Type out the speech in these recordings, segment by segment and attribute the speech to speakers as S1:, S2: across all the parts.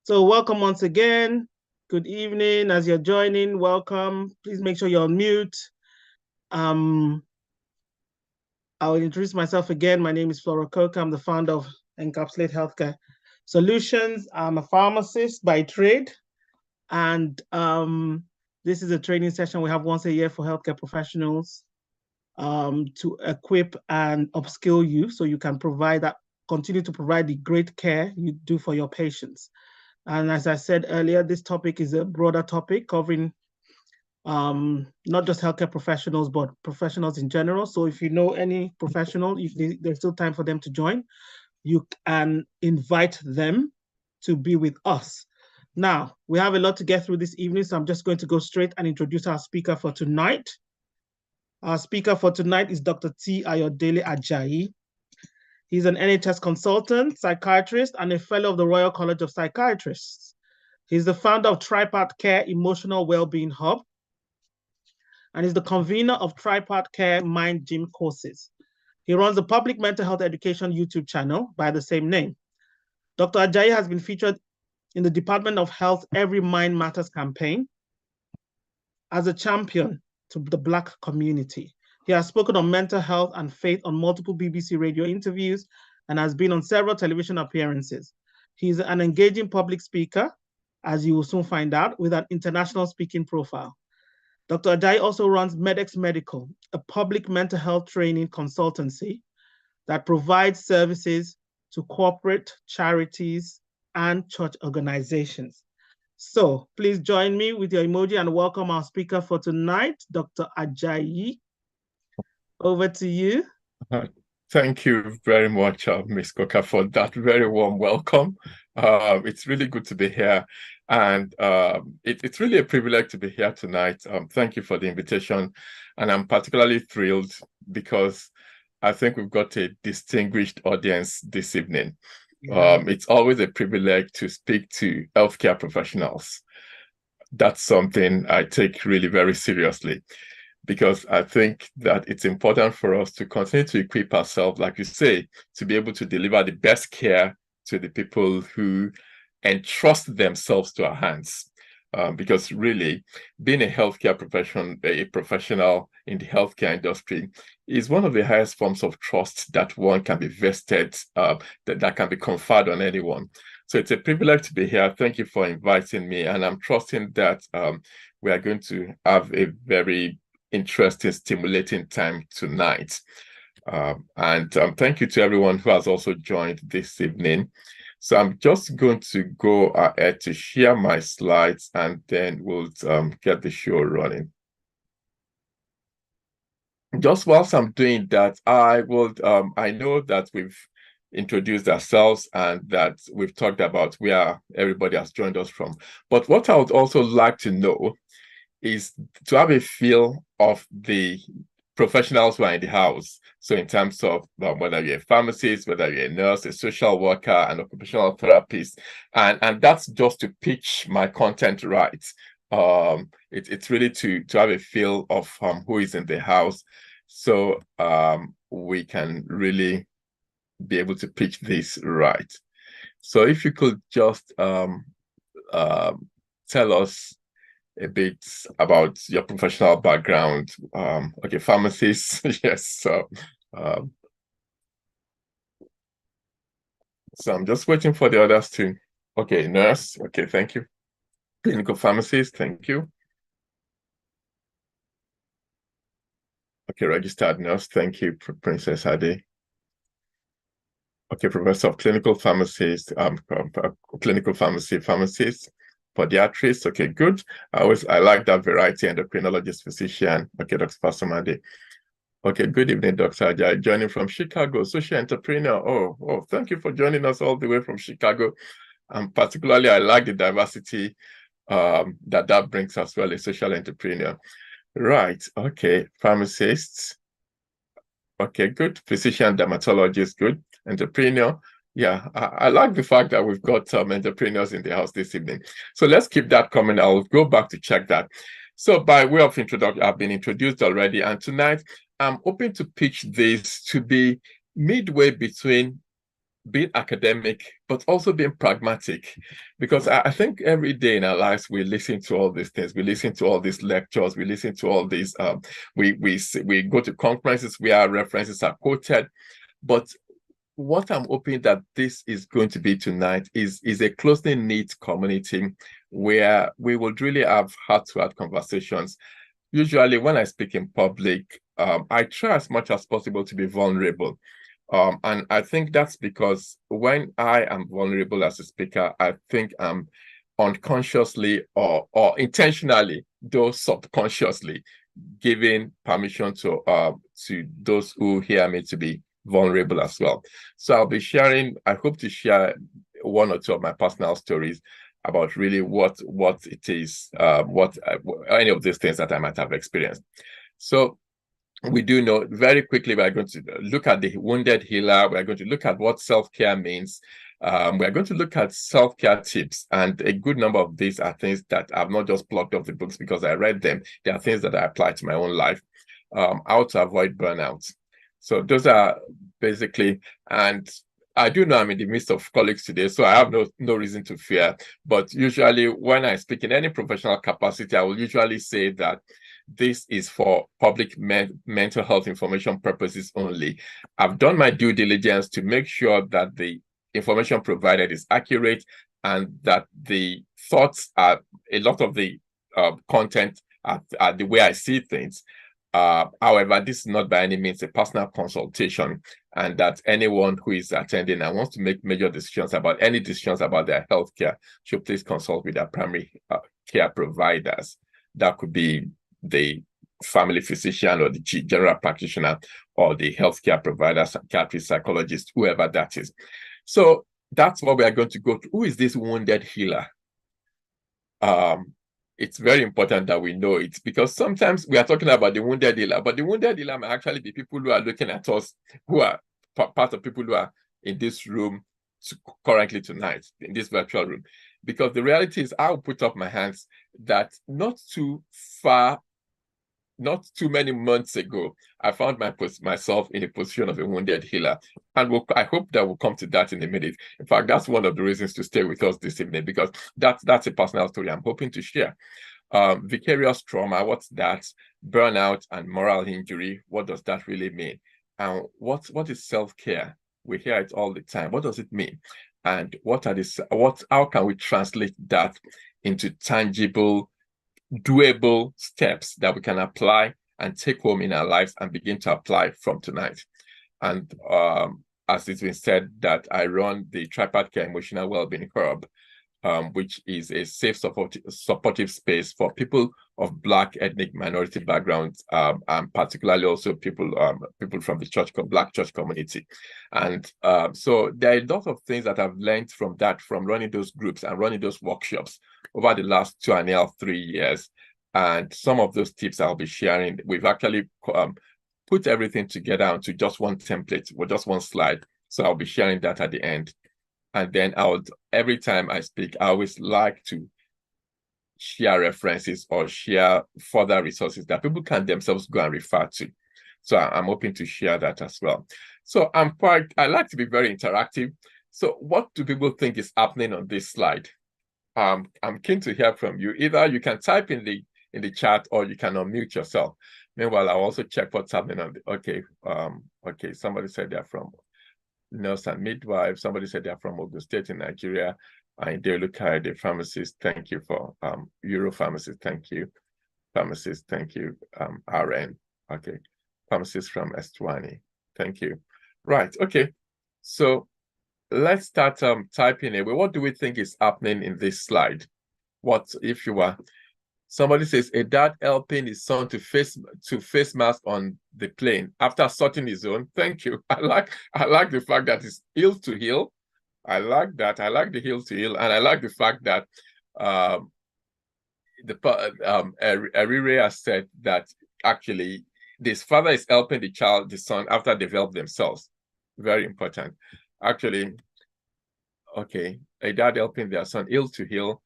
S1: So welcome once again. Good evening. As you're joining, welcome. Please make sure you're on mute. I'll introduce myself again. My name is Flora Coker. I'm the founder of Encapsulate Healthcare Solutions. I'm a pharmacist by trade. And this is a training session we have once a year for healthcare professionals to equip and upskill you so you can continue to provide the great care you do for your patients. And as I said earlier, this topic is a broader topic covering not just healthcare professionals, but professionals in general. So if you know any professional, there's still time for them to join, you can invite them to be with us. Now, we have a lot to get through this evening, so I'm just going to go straight and introduce our speaker for tonight. Our speaker for tonight is Dr. T. Ayodele Ajayi. He's an NHS consultant, psychiatrist, and a fellow of the Royal College of Psychiatrists. He's the founder of Tripart Care Emotional Wellbeing Hub, and is the convener of Tripart Care Mind Gym courses. He runs a public mental health education YouTube channel by the same name. Dr. Ajayi has been featured in the Department of Health Every Mind Matters campaign as a champion to the Black community. He has spoken on mental health and faith on multiple BBC radio interviews and has been on several television appearances. He's an engaging public speaker, as you will soon find out, with an international speaking profile. Dr. Ajayi also runs Medex Medical, a public mental health training consultancy that provides services to corporate, charities, and church organizations. So please join me with your emoji and welcome our speaker for tonight, Dr. Ajayi. Over to you.
S2: Thank you very much, Ms. Coker, for that very warm welcome. It's really good to be here. And it's really a privilege to be here tonight. Thank you for the invitation. And I'm particularly thrilled because I think we've got a distinguished audience this evening. Yeah. It's always a privilege to speak to healthcare professionals. That's something I take really very seriously, because I think that it's important for us to continue to equip ourselves, like you say, to be able to deliver the best care to the people who entrust themselves to our hands. Because really, being a healthcare professional in the healthcare industry is one of the highest forms of trust that one can be vested, that can be conferred on anyone. So it's a privilege to be here. Thank you for inviting me. And I'm trusting that we are going to have a very interesting, stimulating time tonight. And thank you to everyone who has also joined this evening. So I'm just going to go ahead to share my slides, and then we'll get the show running. Just whilst I'm doing that, I know that we've introduced ourselves and that we've talked about where everybody has joined us from. But what I would also like to know is to have a feel of the professionals who are in the house. So in terms of whether you're a pharmacist, whether you're a nurse, a social worker, an occupational therapist, and that's just to pitch my content right. It's really to have a feel of who is in the house, so we can really be able to pitch this right. So if you could just tell us a bit about your professional background. Okay, pharmacist, yes. So I'm just waiting for the others to. Okay, nurse. Okay, thank you. Clinical pharmacist, thank you. Okay, registered nurse, thank you, Princess Ade. Okay, professor of clinical pharmacist, clinical pharmacist. Podiatrist, okay, good. I like that variety. Endocrinologist, physician. Okay, Dr. Fasomade. Okay, good evening, Dr. Ajayi. Joining from Chicago, social entrepreneur. Oh, thank you for joining us all the way from Chicago. And particularly, I like the diversity that brings as well, a social entrepreneur. Right, okay, pharmacist. Okay, good. Physician, dermatologist, good. Entrepreneur. Yeah, I like the fact that we've got some entrepreneurs in the house this evening. So let's keep that coming. I'll go back to check that. So by way of introduction, I've been introduced already. And tonight, I'm hoping to pitch this to be midway between being academic, but also being pragmatic. Because I think every day in our lives, we listen to all these things. We listen to all these lectures. We listen to all these, we go to conferences where our references are quoted. But what I'm hoping that this is going to be tonight is a closely knit community where we will really have heart-to-heart conversations. Usually when I speak in public, I try as much as possible to be vulnerable. And I think that's because when I am vulnerable as a speaker, I think I'm unconsciously or intentionally, though subconsciously, giving permission to those who hear me to be vulnerable as well. So I'll be sharing, I hope to share one or two of my personal stories about really what it is, any of these things that I might have experienced. So we do know very quickly, we're going to look at the wounded healer. We're going to look at what self-care means. We're going to look at self-care tips, and a good number of these are things that I've not just plucked off the books because I read them. They are things that I apply to my own life, how to avoid burnout. So those are basically, and I do know I'm in the midst of colleagues today, so I have no reason to fear. But usually when I speak in any professional capacity, I will usually say that this is for public mental health information purposes only. I've done my due diligence to make sure that the information provided is accurate and that the thoughts are, a lot of the content are the way I see things. However, this is not by any means a personal consultation, and that anyone who is attending and wants to make major decisions about any decisions about their healthcare should please consult with their primary care providers. That could be the family physician or the general practitioner or the healthcare provider, psychiatrist, psychologist, whoever that is. So that's what we are going to go to. Who is this wounded healer? It's very important that we know it, because sometimes we are talking about the wounded healer, but the wounded healer may actually be people who are looking at us, who are part of people who are in this room currently tonight, in this virtual room. Because the reality is, I'll put up my hands that not too many months ago, I found myself in a position of a wounded healer. And I hope that we'll come to that in a minute. In fact, that's one of the reasons to stay with us this evening, because that's a personal story I'm hoping to share. Vicarious trauma, what's that? Burnout and moral injury, what does that really mean? And what is self-care? We hear it all the time. What does it mean? And how can we translate that into tangible, doable steps that we can apply and take home in our lives and begin to apply from tonight? And as it's been said, that I run the Tripart Care Emotional Wellbeing Hub, which is a safe, supportive space for people of Black ethnic minority backgrounds, and particularly also people from the Black church community. And so there are a lot of things that I've learned from running those groups and running those workshops over the last 2.5, 3 years. And some of those tips I'll be sharing, we've actually put everything together onto just one template or just one slide. So I'll be sharing that at the end. And then every time I speak, I always like to share references or share further resources that people can themselves go and refer to. So I'm hoping to share that as well. So I like to be very interactive. So what do people think is happening on this slide? I'm keen to hear from you. Either you can type in the chat or you can unmute yourself. Meanwhile, I'll also check what's happening on okay, somebody said they're from nurse and midwife. Somebody said they're from Ogun State in Nigeria. And they look at the pharmacist. Thank you for Euro pharmacist. Thank you. Pharmacist, thank you. RN. Okay. Pharmacist from Eswatini. Thank you. Right. Okay. So let's start typing away. What do we think is happening in this slide? What if you were somebody says a dad helping his son to face mask on the plane after sorting his own? Thank you. I like the fact that it's heal to heal. I like that. I like the heal to heal, and I like the fact that Erire has said that actually this father is helping the son after they develop themselves. Very important. Actually, okay, a dad helping their son heal to heal.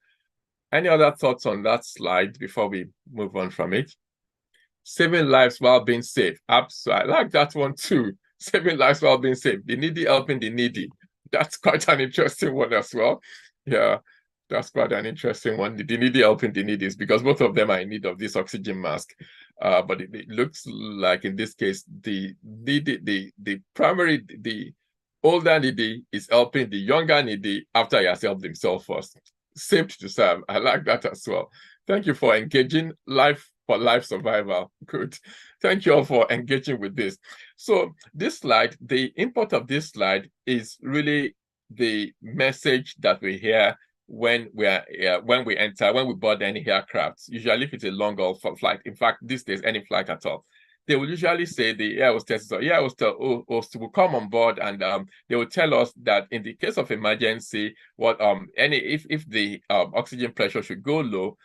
S2: Any other thoughts on that slide before we move on from it? Saving lives while being safe. Absolutely. I like that one too. Saving lives while being safe. The needy helping the needy. That's quite an interesting one as well. Yeah, that's quite an interesting one. The needy helping the needy is because both of them are in need of this oxygen mask. But it looks like in this case, the primary, the older needy is helping the younger needy after he has helped himself first. Saved to serve. I like that as well. Thank you for engaging life for life survival. Good. Thank you all for engaging with this. So this slide, the import of this slide is really the message that we hear when we board any aircraft. Usually, if it's a long haul flight, in fact, these days any flight at all, they will usually say the air hostess or air hostess will come on board, and they will tell us that in the case of emergency, if the oxygen pressure should go low,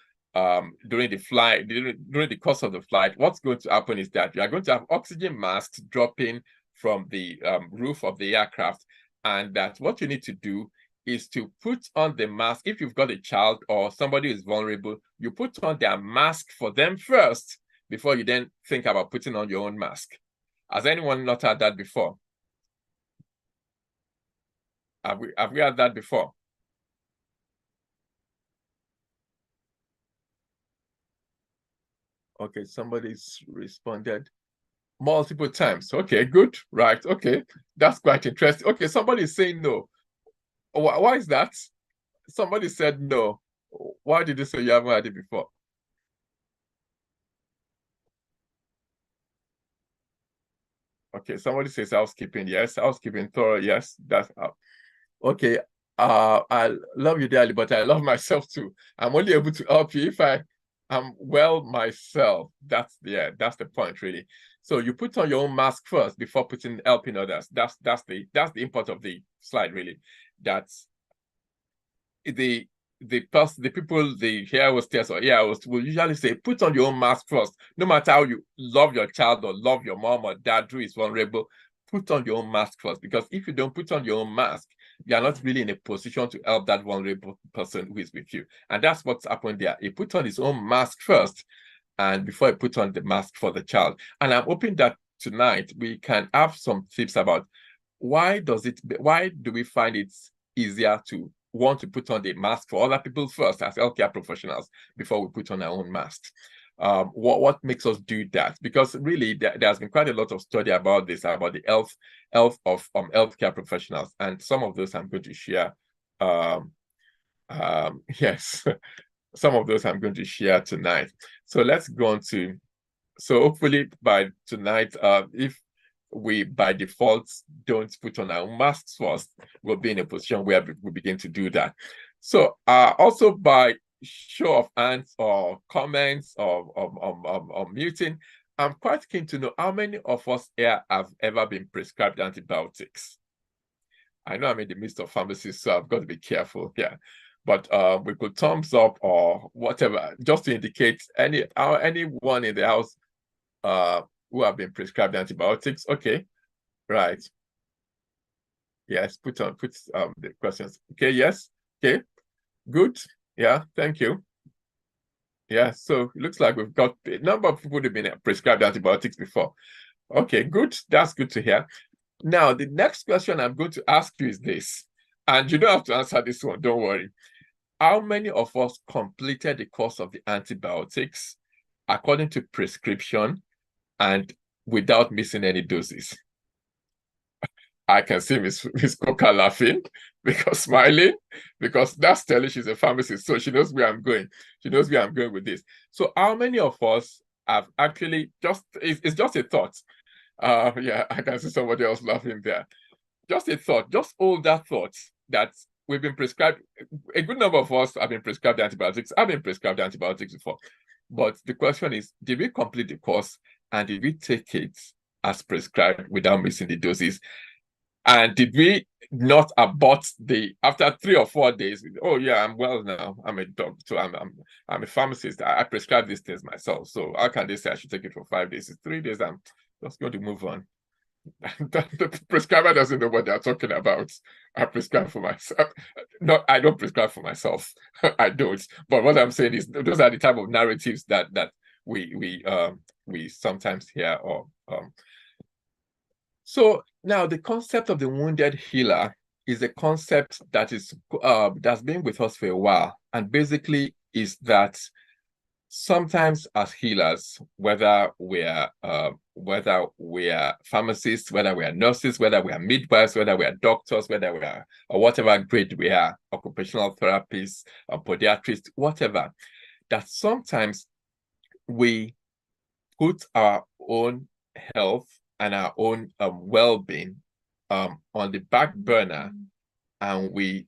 S2: during the flight, during the course of the flight, what's going to happen is that you are going to have oxygen masks dropping from the roof of the aircraft, and that what you need to do is to put on the mask. If you've got a child or somebody who is vulnerable, you put on their mask for them first before you then think about putting on your own mask. Has anyone not had that before? Have we had that before? Okay, somebody's responded multiple times. Okay, good. Right. Okay, that's quite interesting. Okay, somebody's saying no. Why is that? Somebody said no. Why did you say you haven't had it before? Okay, somebody says housekeeping. Yes, housekeeping thorough. Yes, that's okay. I love you dearly, but I love myself too. I'm only able to help you if I am well myself. That's the point, really. So you put on your own mask first before helping others. That's the import of the slide, really. That's the people, the air hostess or air host will usually say, put on your own mask first. No matter how you love your child or love your mom or dad who is vulnerable, put on your own mask first. Because if you don't put on your own mask, you are not really in a position to help that vulnerable person who is with you. And that's what's happened there. He put on his own mask first, and before he put on the mask for the child. And I'm hoping that tonight we can have some tips about why do we find it easier to want to put on the mask for other people first as healthcare professionals before we put on our own masks. What makes us do that? Because really, there's been quite a lot of study about this, about the health of healthcare professionals, and some of those I'm going to share. Yes, some of those I'm going to share tonight. So let's go on to. So hopefully by tonight, if we by default don't put on our masks first, we'll be in a position where we begin to do that. So also by show of hands or comments or muting, I'm quite keen to know how many of us here have ever been prescribed antibiotics. I know I'm in the midst of pharmacists, so I've got to be careful here. But we could thumbs up or whatever, just to indicate anyone in the house who have been prescribed antibiotics. Okay, right. Yes, put the questions. Okay, yes. Okay, good. Yeah, thank you. Yeah, so it looks like we've got a number of people who've been prescribed antibiotics before. Okay, good. That's good to hear. Now, the next question I'm going to ask you is this, and you don't have to answer this one, don't worry. How many of us completed the course of the antibiotics according to prescription and without missing any doses? I can see Miss Coca laughing, because smiling, because that's telling she's a pharmacist, so she knows where I'm going. She knows where I'm going with this. So how many of us have actually it's just a thought. Yeah, I can see somebody else laughing there. Just a thought, just hold that thought that we've been prescribed, a good number of us have been prescribed antibiotics. I've been prescribed antibiotics before. But the question is, did we complete the course and did we take it as prescribed without missing the doses? And did we not abort after 3 or 4 days? Oh yeah, I'm well now. I'm a doctor. I'm a pharmacist. I prescribe these things myself. So how can they say I should take it for 5 days? It's 3 days. I'm just going to move on. The prescriber doesn't know what they're talking about. I prescribe for myself. No, I don't prescribe for myself. I don't. But what I'm saying is those are the type of narratives that we sometimes hear. Or so now the concept of the wounded healer is a concept that is that's been with us for a while, and basically is that sometimes as healers, whether we're pharmacists, whether we are nurses, whether we are midwives, whether we are doctors, whether we are or whatever grade we are, occupational therapists, or podiatrists, whatever, that sometimes we put our own health and our own well-being on the back burner, and we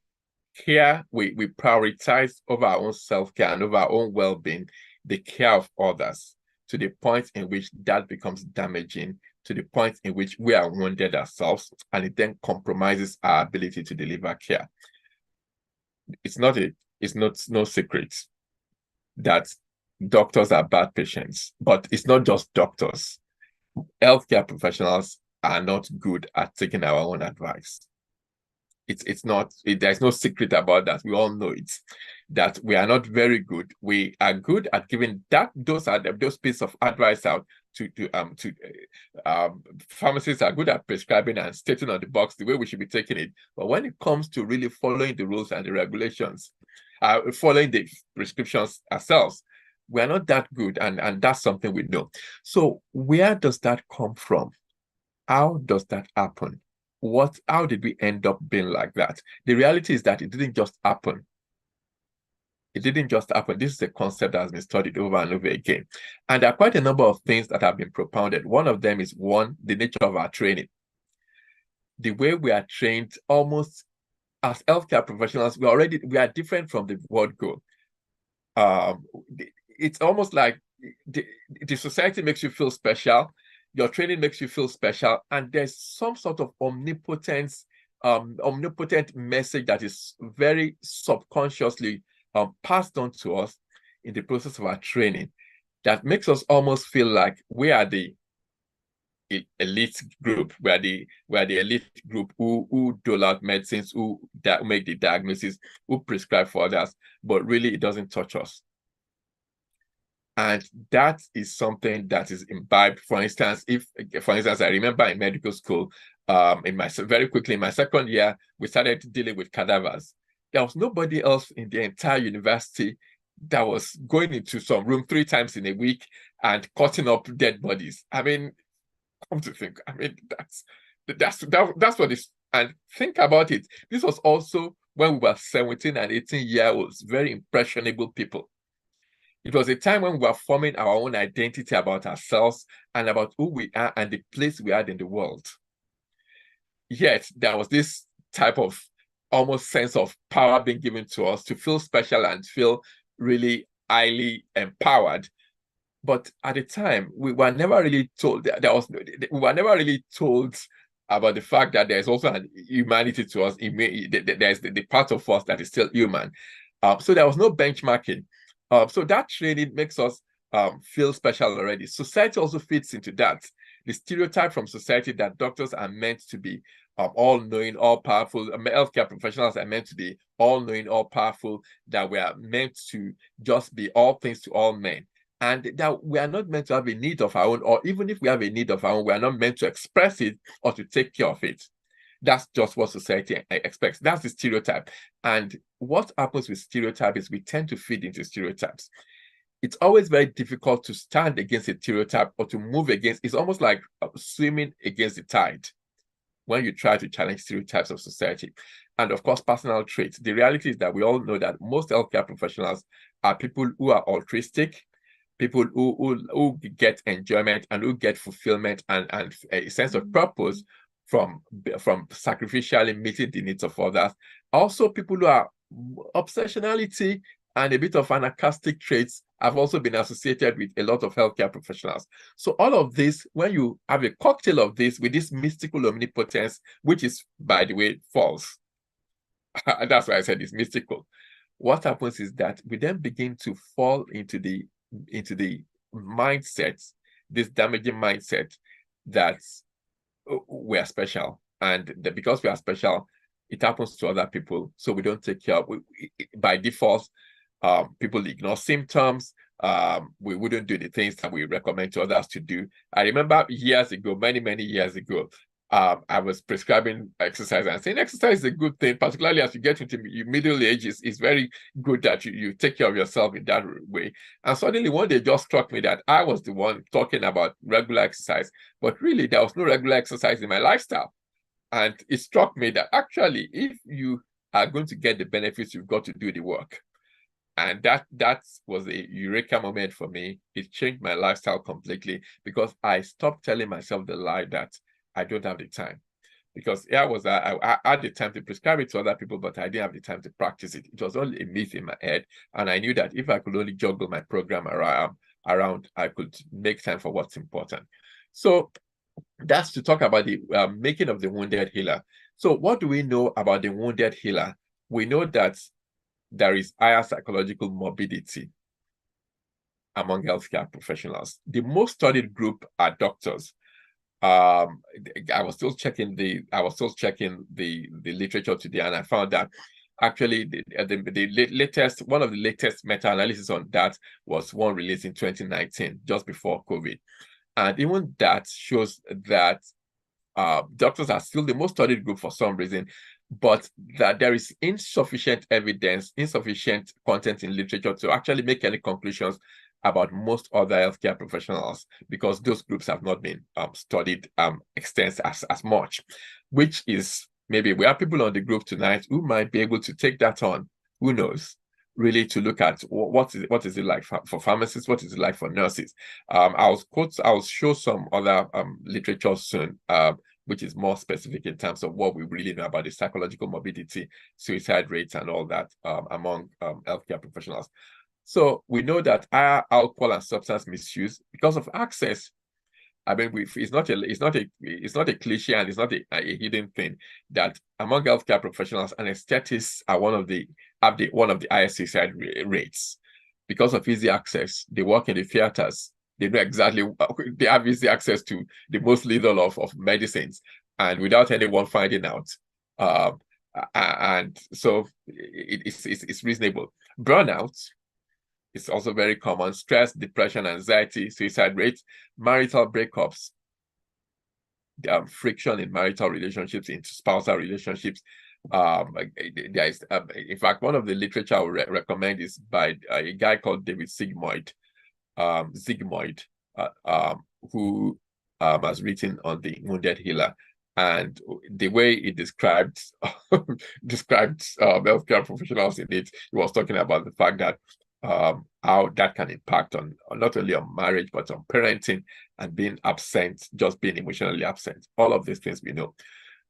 S2: prioritize over our own self-care and over our own well-being the care of others, to the point in which that becomes damaging, to the point in which we are wounded ourselves, and it then compromises our ability to deliver care. It's no secret that doctors are bad patients, but it's not just doctors. Healthcare professionals are not good at taking our own advice. There's no secret about that. We all know it, that we are not very good. We are good at giving those pieces of advice out to pharmacists are good at prescribing and stating on the box the way we should be taking it. But when it comes to really following the rules and the regulations, following the prescriptions ourselves, we are not that good, and that's something we know. So where does that come from? How does that happen? How did we end up being like that? The reality is that it didn't just happen. It didn't just happen. This is a concept that has been studied over and over again. And there are quite a number of things that have been propounded. One of them is, one, the nature of our training. The way we are trained, almost as healthcare professionals, we are different from the world go. It's almost like the society makes you feel special. Your training makes you feel special, and there's some sort of omnipotent message that is very subconsciously passed on to us in the process of our training, that makes us almost feel like we are the elite group. We are the elite group who dole out medicines, who make the diagnosis, who prescribe for others, but really it doesn't touch us. And that is something that is imbibed. For instance, I remember in medical school, in my second year, we started dealing with cadavers. There was nobody else in the entire university that was going into some room 3 times in a week and cutting up dead bodies. I mean, come to think, I mean, that's what is. And think about it. This was also when we were 17 and 18-year-olds, very impressionable people. It was a time when we were forming our own identity about ourselves and about who we are and the place we are in the world. Yet there was this type of almost sense of power being given to us to feel special and feel really highly empowered. But at the time, we were never really told about the fact that there's also an humanity to us. There's the part of us that is still human. So there was no benchmarking. So that training makes us feel special already. Society also fits into that. The stereotype from society that doctors are meant to be all-knowing, all-powerful. Healthcare professionals are meant to be all-knowing, all-powerful, that we are meant to just be all things to all men. And that we are not meant to have a need of our own, or even if we have a need of our own, we are not meant to express it or to take care of it. That's just what society expects. That's the stereotype. And what happens with stereotype is we tend to feed into stereotypes. It's always very difficult to stand against a stereotype or to move against. It's almost like swimming against the tide when you try to challenge stereotypes of society. And of course, personal traits. The reality is that we all know that most healthcare professionals are people who are altruistic, people who get enjoyment and who get fulfillment and a sense of purpose from sacrificially meeting the needs of others. Also, people who are obsessionality and a bit of anarchistic traits have also been associated with a lot of healthcare professionals. So all of this, when you have a cocktail of this with this mystical omnipotence, which is, by the way, false, and that's why I said it's mystical, what happens is that we then begin to fall into the mindset, this damaging mindset that we are special, and that because we are special, it happens to other people, so we don't take care of by default. People ignore symptoms. We wouldn't do the things that we recommend to others to do. I remember years ago, many years ago, I was prescribing exercise and saying exercise is a good thing, particularly as you get into your middle ages. It's very good that you take care of yourself in that way. And suddenly one day just struck me that I was the one talking about regular exercise, but really there was no regular exercise in my lifestyle. And it struck me that actually, if you are going to get the benefits, you've got to do the work. And that was a eureka moment for me. It changed my lifestyle completely because I stopped telling myself the lie that I don't have the time. Because I had the time to prescribe it to other people, but I didn't have the time to practice it. It was only a myth in my head. And I knew that if I could only juggle my program around, I could make time for what's important. So that's to talk about the making of the wounded healer. So what do we know about the wounded healer? We know that there is higher psychological morbidity among healthcare professionals. The most studied group are doctors. I was still checking the literature today, and I found that actually the latest one of the latest meta-analysis on that was one released in 2019, just before COVID. And even that shows that doctors are still the most studied group for some reason, but that there is insufficient evidence, insufficient content in literature to actually make any conclusions about most other healthcare professionals, because those groups have not been studied extensively as much, which is maybe we have people on the group tonight who might be able to take that on, who knows, really to look at what is it like for pharmacists, what is it like for nurses. I'll show some other literature soon, which is more specific in terms of what we really know about the psychological morbidity, suicide rates, and all that among healthcare professionals. So we know that higher alcohol and substance misuse because of access. I mean, it's not a cliche, and it's not a hidden thing that among healthcare professionals, anesthetists are one of the highest suicide rates because of easy access. They work in the theaters. They know exactly, they have easy access to the most lethal of medicines, and without anyone finding out. And so it's reasonable. Burnout is also very common. Stress, depression, anxiety, suicide rates, marital breakups, friction in marital relationships, interspousal relationships. There is, in fact, one of the literature I would recommend is by a guy called David Sigmund, who has written on the wounded healer. And the way he described healthcare professionals in it, he was talking about the fact that how that can impact on not only on marriage, but on parenting and being absent, just being emotionally absent. All of these things we know.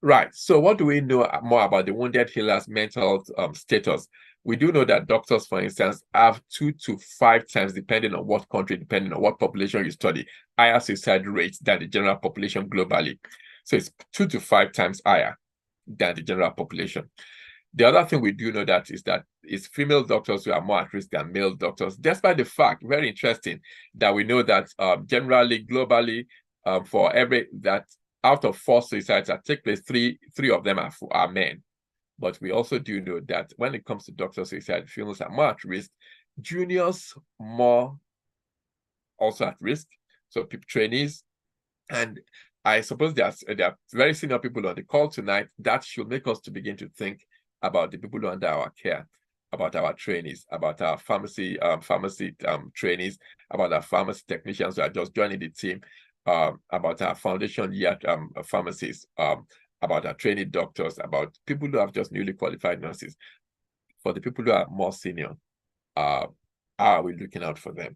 S2: Right. So what do we know more about the wounded healer's mental status? We do know that doctors, for instance, have 2 to 5 times, depending on what country, depending on what population you study, higher suicide rates than the general population globally. So it's 2 to 5 times higher than the general population. The other thing we do know that it's female doctors who are more at risk than male doctors, despite the fact, very interesting, that we know that generally, globally, for every that out of 4 suicides that take place, three of them are men. But we also do know that when it comes to doctor suicide, females are more at risk, juniors more also at risk, so trainees. And I suppose there are very senior people on the call tonight that should make us to begin to think about the people under our care, about our trainees, about our pharmacy trainees, about our pharmacy technicians who are just joining the team, about our foundation year pharmacists, about our trainee doctors, about people who have just newly qualified nurses. For the people who are more senior, how are we looking out for them?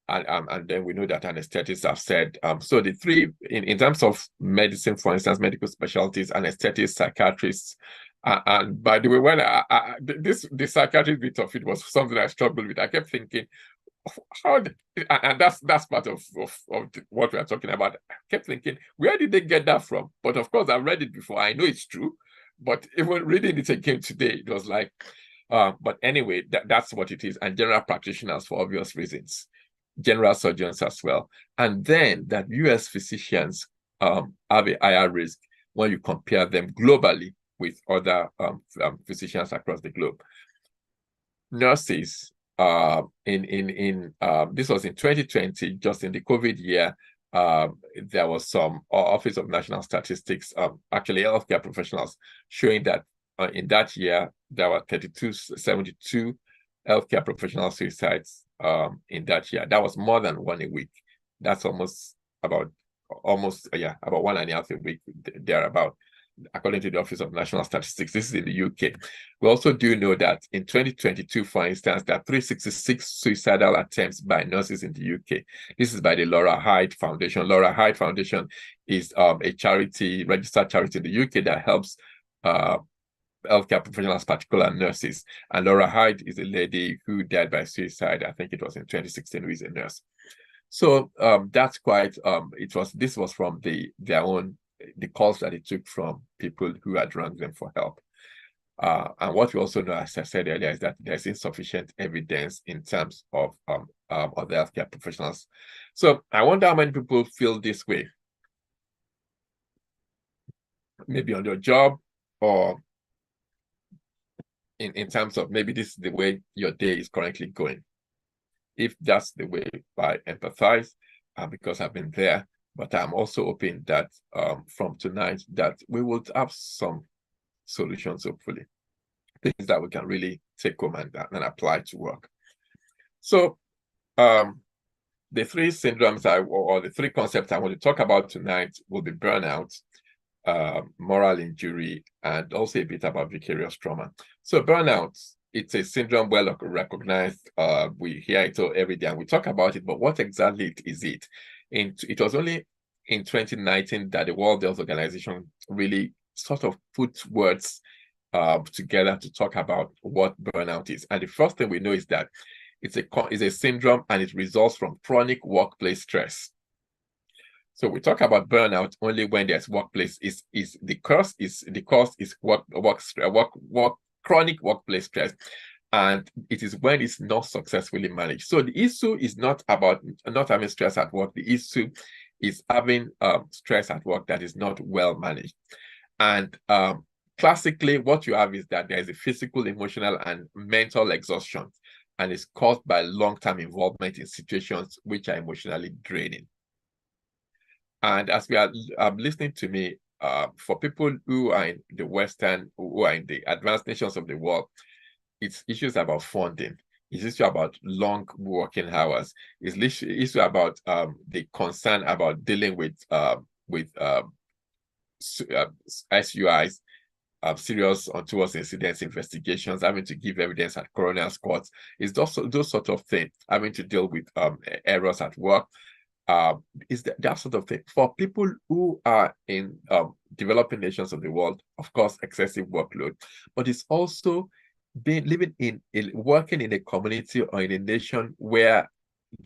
S2: And then we know that anesthetists have said, so the three, in terms of medicine, for instance, medical specialties, anesthetists, psychiatrists, and by the way, when the psychiatrist bit of it was something I struggled with. I kept thinking, and that's part of what we are talking about. I kept thinking, where did they get that from? But of course, I've read it before. I know it's true, but even reading it again today, it was like, but anyway, that's what it is. And general practitioners for obvious reasons, general surgeons as well. And then that US physicians have a higher risk when you compare them globally with other physicians across the globe. Nurses, this was in 2020, just in the COVID year, there was some Office of National Statistics, actually healthcare professionals, showing that in that year, there were 72 healthcare professional suicides in that year. That was more than one a week. That's about 1.5 a week, thereabout, according to the Office of National Statistics. This is in the UK. We also do know that in 2022, for instance, there are 366 suicidal attempts by nurses in the UK. This is by the Laura Hyde Foundation. Laura Hyde Foundation is a registered charity in the UK that helps healthcare professionals, particularly nurses. And Laura Hyde is a lady who died by suicide. I think it was in 2016, who is a nurse. So that's quite. This was from their own, the calls that they took from people who had run them for help. And what we also know, as I said earlier, is that there's insufficient evidence in terms of the healthcare professionals. So I wonder how many people feel this way, maybe on your job, or in terms of maybe this is the way your day is currently going. If that's the way, I empathize because I've been there. But I'm also hoping that from tonight that we will have some solutions, hopefully, things that we can really take home and apply to work. So the three syndromes or the three concepts I want to talk about tonight will be burnout, moral injury, and also a bit about vicarious trauma. So burnout, it's a syndrome well recognized. We hear it every day and we talk about it, but what exactly is it? It was only in 2019 that the World Health Organization really sort of put words together to talk about what burnout is. And the first thing we know is that it's a syndrome and it results from chronic workplace stress. So we talk about burnout only when there's workplace the cause is chronic workplace stress, and it is when it's not successfully managed. So the issue is not about not having stress at work. The issue is having stress at work that is not well managed. And classically, what you have is that there is a physical, emotional, and mental exhaustion, and it's caused by long-term involvement in situations which are emotionally draining. And as we are listening to me, for people who are in the Western, who are in the advanced nations of the world, it's issues about funding. It's issue about long working hours. It's issue about the concern about dealing with SUIs, serious untoward incidents investigations, having to give evidence at coroner's courts. It's those sort of things, having to deal with errors at work. Is that sort of thing. For people who are in developing nations of the world, of course, excessive workload, but it's also working in a community or in a nation where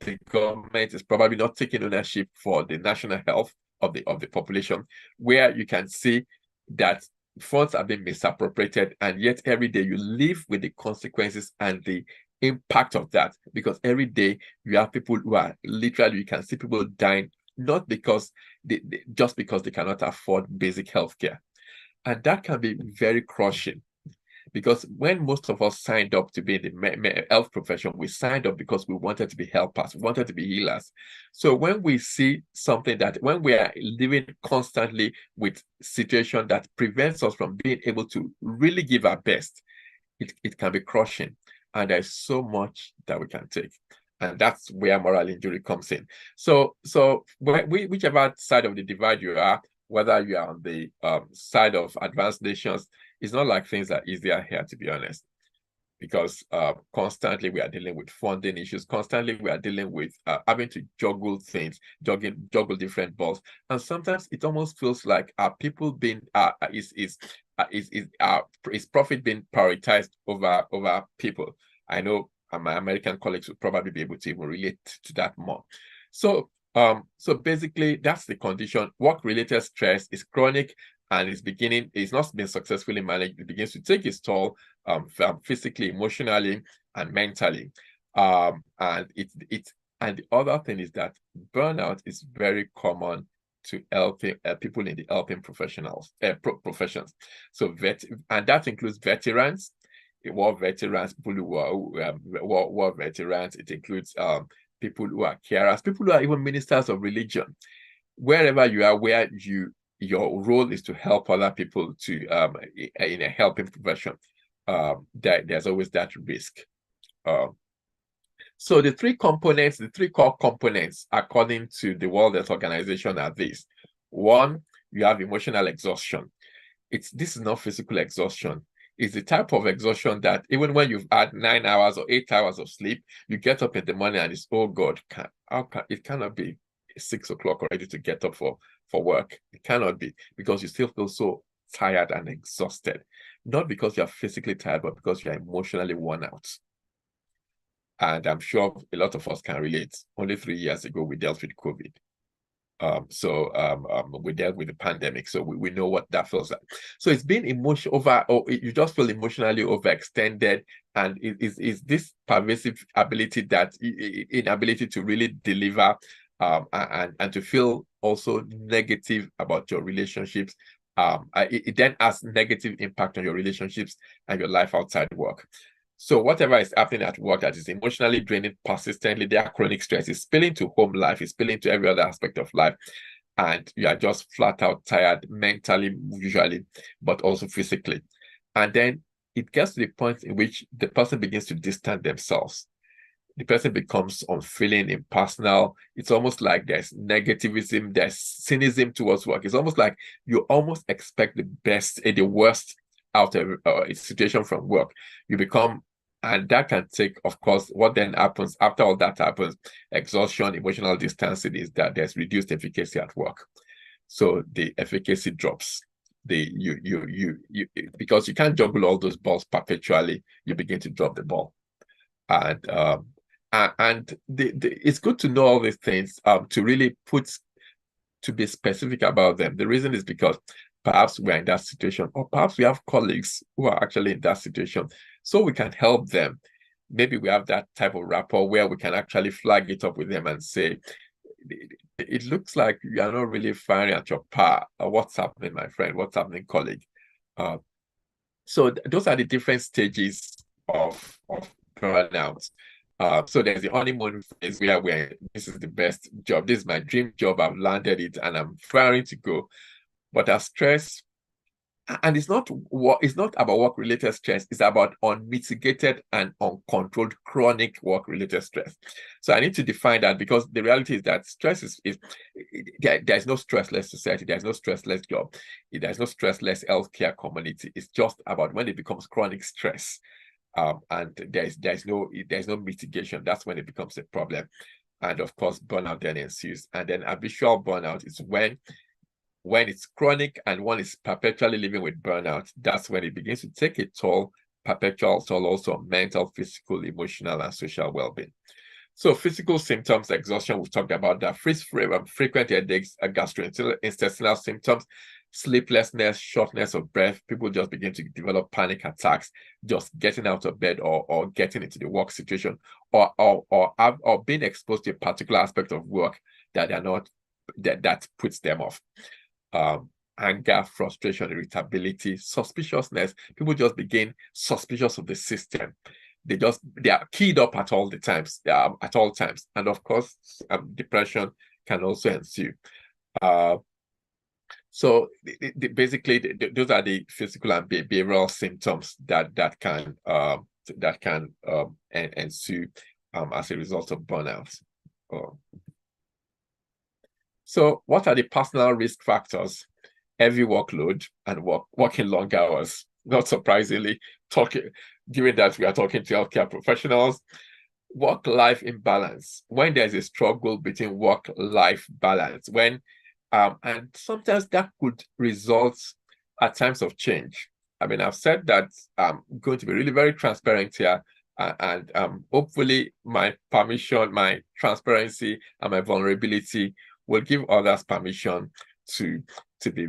S2: the government is probably not taking ownership for the national health of the population, where you can see that funds have been misappropriated, and yet every day you live with the consequences and the impact of that, because every day you have people who are literally, you can see people dying, not because just because they cannot afford basic healthcare. And that can be very crushing, because when most of us signed up to be in the health profession, we signed up because we wanted to be helpers, we wanted to be healers. So when we see something when we are living constantly with situation that prevents us from being able to really give our best, it can be crushing. And there's so much that we can take. And that's where moral injury comes in. So whichever side of the divide you are, whether you are on the side of advanced nations, it's not like things are easier here, to be honest, because constantly we are dealing with funding issues. Constantly we are dealing with having to juggle things, juggle different balls. And sometimes it almost feels like people being is profit being prioritized over people. I know my American colleagues would probably be able to even relate to that more. So basically that's the condition. Work-related stress is chronic and it's not been successfully managed. It begins to take its toll physically, emotionally, and mentally. And the other thing is that burnout is very common to people in the helping professions. So and that includes veterans, war veterans, people who are war veterans. It includes people who are carers, people who are even ministers of religion. Wherever you are, where your role is to help other people to in a helping profession, there's always that risk. So the three core components, according to the World Health Organization, are these. One, you have emotional exhaustion. This is not physical exhaustion. It's the type of exhaustion that even when you've had 9 hours or 8 hours of sleep, you get up in the morning and it's, oh God, it cannot be 6 o'clock already to get up for work. It cannot be, because you still feel so tired and exhausted. Not because you're physically tired, but because you're emotionally worn out. And I'm sure a lot of us can relate. Only 3 years ago, we dealt with COVID. We dealt with the pandemic, so we know what that feels like. So it's been you just feel emotionally overextended, and is this pervasive inability to really deliver, and to feel also negative about your relationships. It then has negative impact on your relationships and your life outside work. So whatever is happening at work that is emotionally draining persistently, their chronic stress is spilling to home life, is spilling to every other aspect of life. And you are just flat out tired mentally, usually, but also physically. And then it gets to the point in which the person begins to distance themselves. The person becomes unfeeling, impersonal. It's almost like there's negativism, there's cynicism towards work. It's almost like you almost expect the best and the worst out of a situation from work. You become, and that can take, of course, what then happens after all that happens, exhaustion, emotional distancing, is that there's reduced efficacy at work. So the efficacy drops. Because you can't juggle all those balls perpetually, you begin to drop the ball. And it's good to know all these things, to really to be specific about them. The reason is because perhaps we're in that situation, or perhaps we have colleagues who are actually in that situation, so we can help them. Maybe we have that type of rapport where we can actually flag it up with them and say, it looks like you are not really firing at your par. What's happening, my friend? What's happening, colleague? So those are the different stages of burnout. So there's the honeymoon phase where this is the best job. This is my dream job. I've landed it and I'm firing to go. But as stress, and it's not about work-related stress, it's about unmitigated and uncontrolled chronic work-related stress. So I need to define that, because the reality is that stress there's no stressless society, there's no stressless job, there's no stressless healthcare community. It's just about when it becomes chronic stress, and there's no mitigation. That's when it becomes a problem. And of course, burnout then ensues. And then habitual burnout is when it's chronic and one is perpetually living with burnout. That's when it begins to take a toll, perpetual toll, also on mental, physical, emotional, and social well-being. So physical symptoms, exhaustion, we've talked about that. Frequent headaches, gastrointestinal symptoms, sleeplessness, shortness of breath. People just begin to develop panic attacks, just getting out of bed or getting into the work situation, or being exposed to a particular aspect of work that they're not, that puts them off. Anger, frustration, irritability, suspiciousness. People just begin suspicious of the system. They are keyed up at all times. And of course, depression can also ensue. So basically, those are the physical and behavioral symptoms that can ensue as a result of burnout. So what are the personal risk factors? Heavy workload and working long hours. Not surprisingly, given that we are talking to healthcare professionals, work-life imbalance. When there's a struggle between work-life balance, and sometimes that could result at times of change. I mean, I've said that I'm going to be really very transparent here, and hopefully my permission, my transparency, and my vulnerability will give others permission to be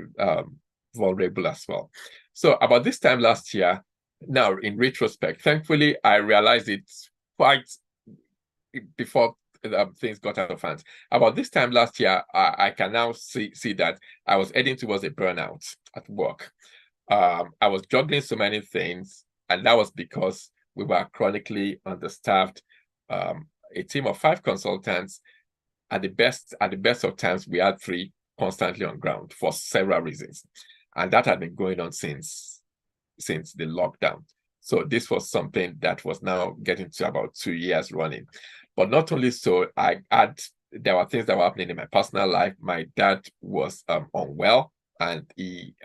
S2: vulnerable as well. So about this time last year, now in retrospect, thankfully I realized it quite before things got out of hand. About this time last year, I can now see that I was heading towards a burnout at work. I was juggling so many things, and that was because we were chronically understaffed. a team of 5 consultants. At the best of times, we had 3 constantly on ground for several reasons. And that had been going on since the lockdown. So this was something that was now getting to about 2 years running. But not only so, there were things that were happening in my personal life. My dad was unwell, and he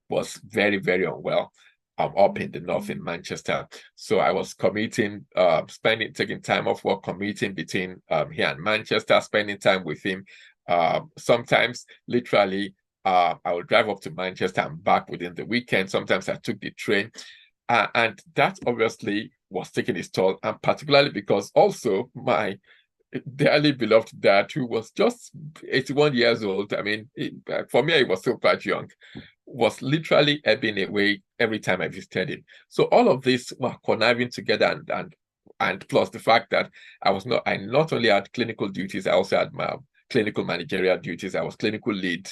S2: was very, very unwell up in the north in Manchester. So I was commuting, taking time off work, commuting between here and Manchester, spending time with him. Sometimes literally I would drive up to Manchester and back within the weekend. Sometimes I took the train. And that obviously was taking its toll, and particularly because also my dearly beloved dad, who was just 81 years old, I mean, for me, he was still quite young, was literally ebbing away every time I visited him. So all of this were conniving together, and plus the fact that I not only had clinical duties, I also had my clinical managerial duties. I was clinical lead,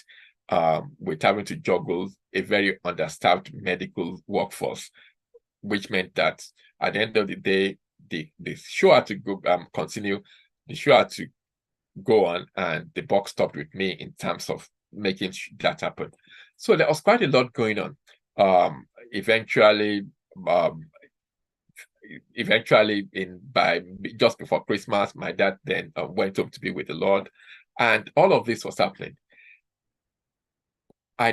S2: with having to juggle a very understaffed medical workforce, which meant that at the end of the day, the show had to go continue. The show had to go on, and the buck stopped with me in terms of making that happen. So there was quite a lot going on. Eventually, by just before Christmas, my dad then went home to be with the Lord, and all of this was happening. I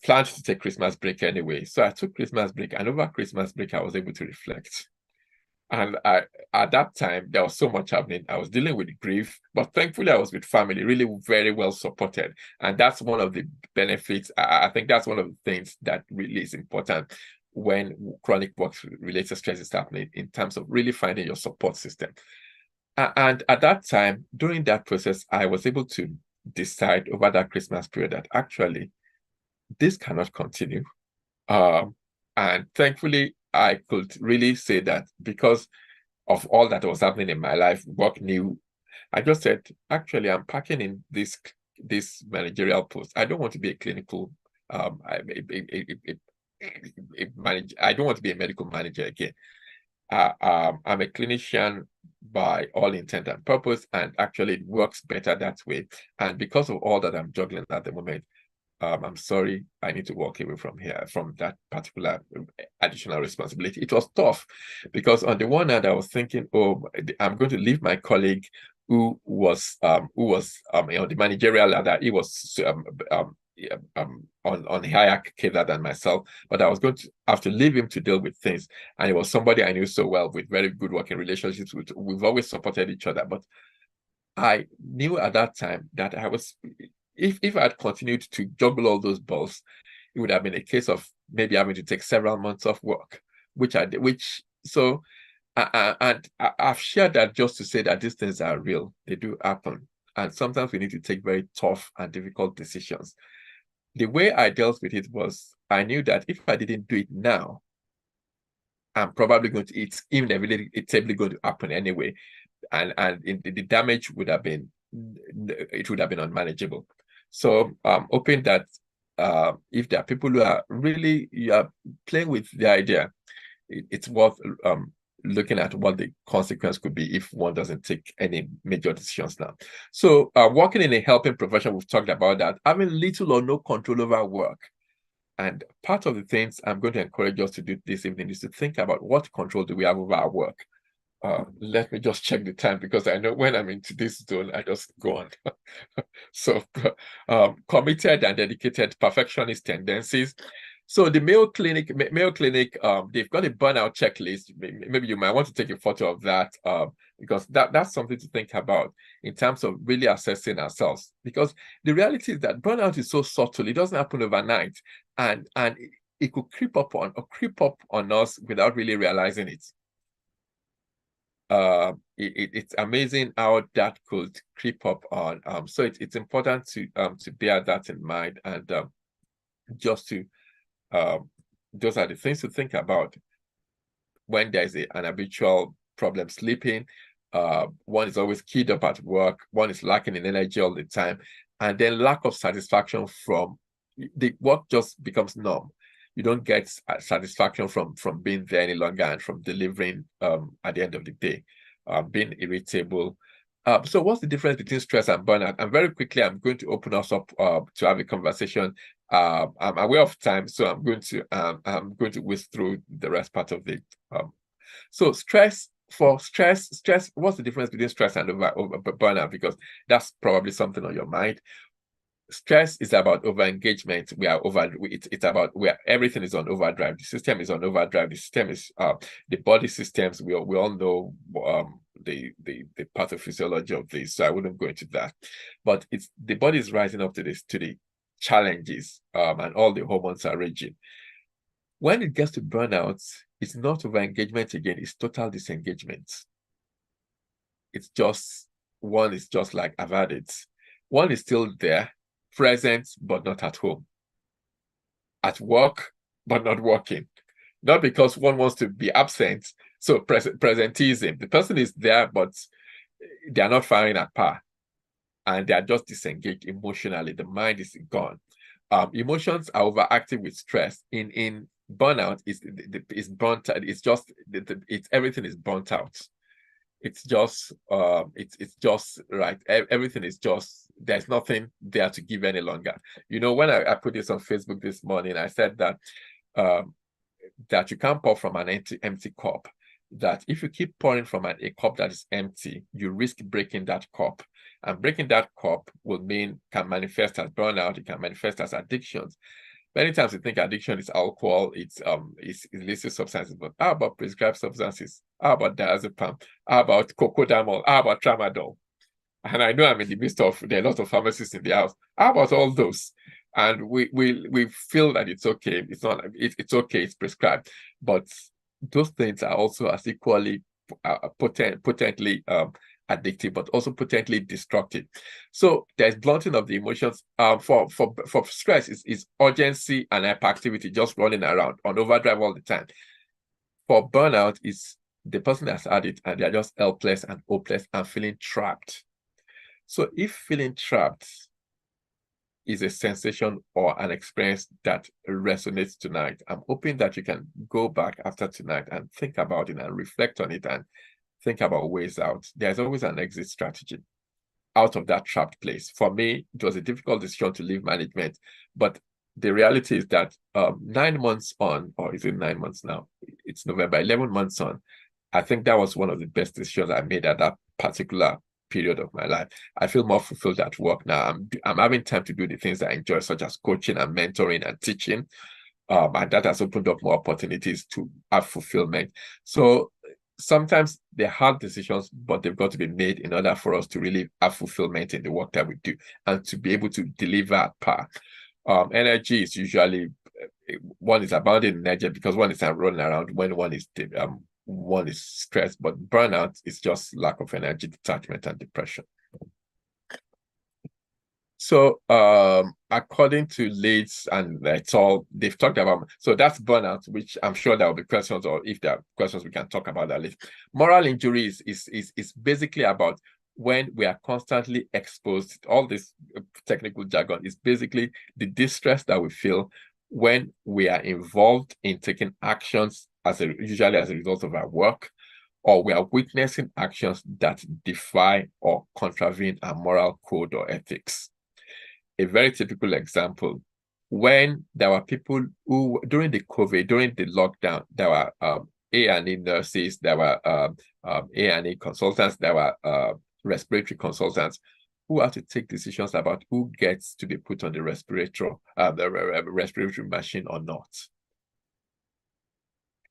S2: planned to take Christmas break anyway. So I took Christmas break, and over Christmas break, I was able to reflect. And at that time, there was so much happening. I was dealing with grief, but thankfully I was with family, really very well supported. And that's one of the benefits. I think that's one of the things that really is important when chronic work-related stress is happening, in terms of really finding your support system. And at that time, during that process, I was able to decide over that Christmas period that actually this cannot continue. And thankfully, I could really say that because of all that was happening in my life, work new, I just said, actually, I'm packing in this managerial post. I don't want to be a clinical manager. I don't want to be a medical manager again. I'm a clinician by all intent and purpose, and actually it works better that way. And because of all that I'm juggling at the moment, I'm sorry, I need to walk away from that particular additional responsibility. It was tough because on the one hand, I was thinking, oh, I'm going to leave my colleague who was on the managerial ladder. He was on higher cadre than myself, but I was going to have to leave him to deal with things. And it was somebody I knew so well, with very good working relationships. We've always supported each other, but I knew at that time that I was. If I had continued to juggle all those balls, it would have been a case of maybe having to take several months off work, which I did. And I've shared that just to say that these things are real. They do happen, and sometimes we need to take very tough and difficult decisions. The way I dealt with it was, I knew that if I didn't do it now, I'm probably going to. It's inevitably going to happen anyway, and the damage would have been unmanageable. So I'm hoping that if there are people who are really playing with the idea, it's worth looking at what the consequence could be if one doesn't take any major decisions now. So working in a helping profession, we've talked about that, having little or no control over work. And part of the things I'm going to encourage us to do this evening is to think about what control do we have over our work. Let me just check the time, because I know when I'm into this zone, I just go on. So committed and dedicated perfectionist tendencies. So the Mayo Clinic, they've got a burnout checklist. Maybe you might want to take a photo of that, because that's something to think about in terms of really assessing ourselves. Because the reality is that burnout is so subtle; it doesn't happen overnight, and it could creep up on us without really realizing it. It's amazing how that could creep up on. So it's important to bear that in mind, and just to those are the things to think about when there's an habitual problem sleeping. One is always keyed up at work. One is lacking in energy all the time, and then lack of satisfaction from the work just becomes numb. You don't get satisfaction from being there any longer and from delivering at the end of the day, being irritable. So what's the difference between stress and burnout? And very quickly, I'm going to open us up to have a conversation. I'm aware of time, so I'm going to whisk through the rest part of it. So stress, what's the difference between stress and over burnout? Because that's probably something on your mind. Stress is about over engagement. It's about where everything is on overdrive. The system is on overdrive. The system is the body systems. We all know the pathophysiology of this, so I wouldn't go into that. But it's the body is rising up to the challenges, and all the hormones are raging. When it gets to burnout, it's not over engagement again, it's total disengagement. It's just one is just like I've had it. One is still there, present, but not at home. At work, but not working. Not because one wants to be absent. So presenteeism. The person is there, but they are not firing at par. And they are just disengaged emotionally. The mind is gone. Emotions are overactive with stress. In burnout, is burnt out. It's just everything is burnt out. It's just right. Everything is just, there's nothing there to give any longer. You know, when I put this on Facebook this morning, I said that that you can't pour from an empty cup. That if you keep pouring from a cup that is empty, you risk breaking that cup. And breaking that cup can manifest as burnout. It can manifest as addictions. Many times we think addiction is alcohol, it's illicit substances, but how about prescribed substances? How about diazepam? How about cocodamol? How about tramadol? And I know I'm in the midst of, there are a lot of pharmacists in the house. How about all those? And we feel that it's okay. It's not. It's okay. It's prescribed, but those things are also as equally potently addictive, but also potentially destructive. So there's blunting of the emotions. For stress is urgency and hyperactivity, just running around on overdrive all the time. For burnout, is the person has had it and they're just helpless and hopeless and feeling trapped. So if feeling trapped is a sensation or an experience that resonates tonight, I'm hoping that you can go back after tonight and think about it and reflect on it and think about ways out. There's always an exit strategy out of that trapped place. For me, it was a difficult decision to leave management, but the reality is that 9 months on, or is it 9 months now? It's November, 11 months on. I think that was one of the best decisions I made at that particular period of my life. I feel more fulfilled at work now. I'm having time to do the things I enjoy, such as coaching and mentoring and teaching. And that has opened up more opportunities to have fulfillment. So sometimes they're hard decisions, but they've got to be made in order for us to really have fulfillment in the work that we do and to be able to deliver at par. Energy is usually, one is abounding in energy because one is running around when one is stressed, but burnout is just lack of energy, detachment, and depression. So according to Leeds and that's all they've talked about, so that's burnout, which I'm sure there will be questions, or if there are questions, we can talk about that later. Moral injury is basically about when we are constantly exposed. All this technical jargon is basically the distress that we feel when we are involved in taking actions usually as a result of our work, or we are witnessing actions that defy or contravene our moral code or ethics. A very typical example, when there were people who, during the COVID, during the lockdown, there were A&E nurses, there were A&E consultants, there were respiratory consultants who had to take decisions about who gets to be put on the respiratory machine or not.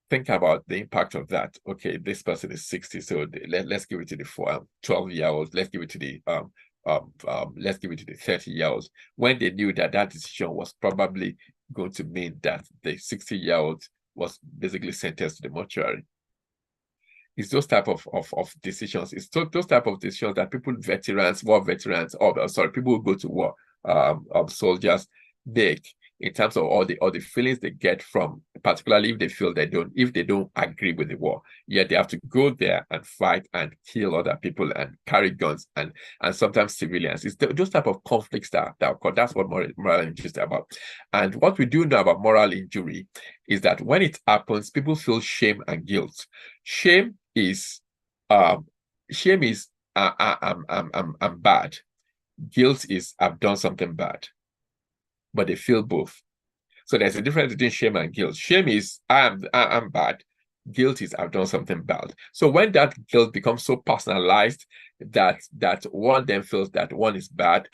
S2: Think about the impact of that. Okay, this person is 60, so let's give it to the 12-year-olds. Let's give it to the let's give it to the 30-year-olds. When they knew that decision was probably going to mean that the 60-year-old was basically sentenced to the mortuary. It's those type of decisions. It's those type of decisions that people, war veterans, people who go to war, soldiers make in terms of all the feelings they get from, particularly if they feel if they don't agree with the war, yet they have to go there and fight and kill other people and carry guns and sometimes civilians. It's those type of conflicts that occur. That's what moral injury is about. And what we do know about moral injury is that when it happens, people feel shame and guilt. Shame is I'm bad. Guilt is I've done something bad. But they feel both. So there's a difference between shame and guilt. Shame is I'm bad. Guilt is I've done something bad. So when that guilt becomes so personalized that one then feels that one is bad,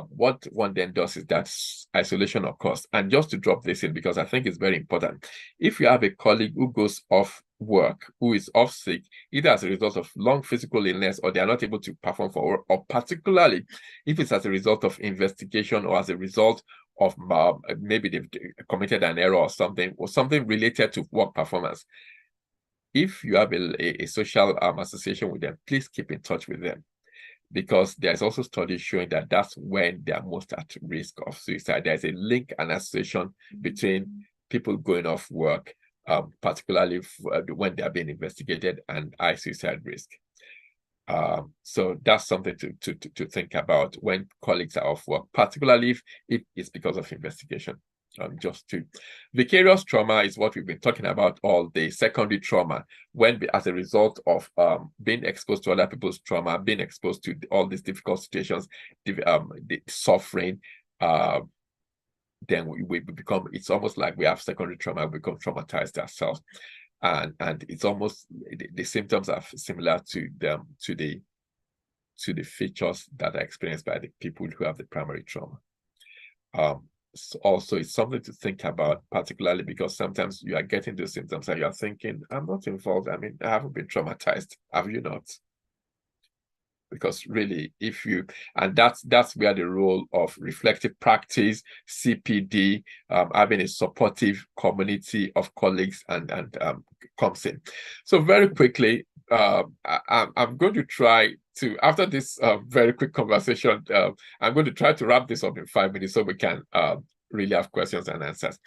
S2: what one then does is that isolation occurs. And just to drop this in, because I think it's very important, if you have a colleague who goes off work, who is off sick, either as a result of long physical illness or they are not able to perform for work, or particularly if it's as a result of investigation or as a result of maybe they've committed an error or something related to work performance. If you have a social association with them, please keep in touch with them, because there's also studies showing that that's when they are most at risk of suicide. There's a link and association between people going off work, particularly when they are being investigated, and high suicide risk. So that's something to think about when colleagues are off work, particularly if it's because of investigation. Vicarious trauma is what we've been talking about all day. Secondary trauma, when as a result of being exposed to other people's trauma, being exposed to all these difficult situations, the suffering, then we become, it's almost like we have secondary trauma, we become traumatized ourselves. And it's almost, the symptoms are similar to the features that are experienced by the people who have the primary trauma. So also, it's something to think about, particularly because sometimes you are getting those symptoms and you are thinking, I'm not involved. I mean, I haven't been traumatized. Have you not? Because really, and that's where the role of reflective practice, CPD, having a supportive community of colleagues and comes in. So very quickly, I'm going to try to, after this very quick conversation, I'm going to try to wrap this up in 5 minutes so we can really have questions and answers.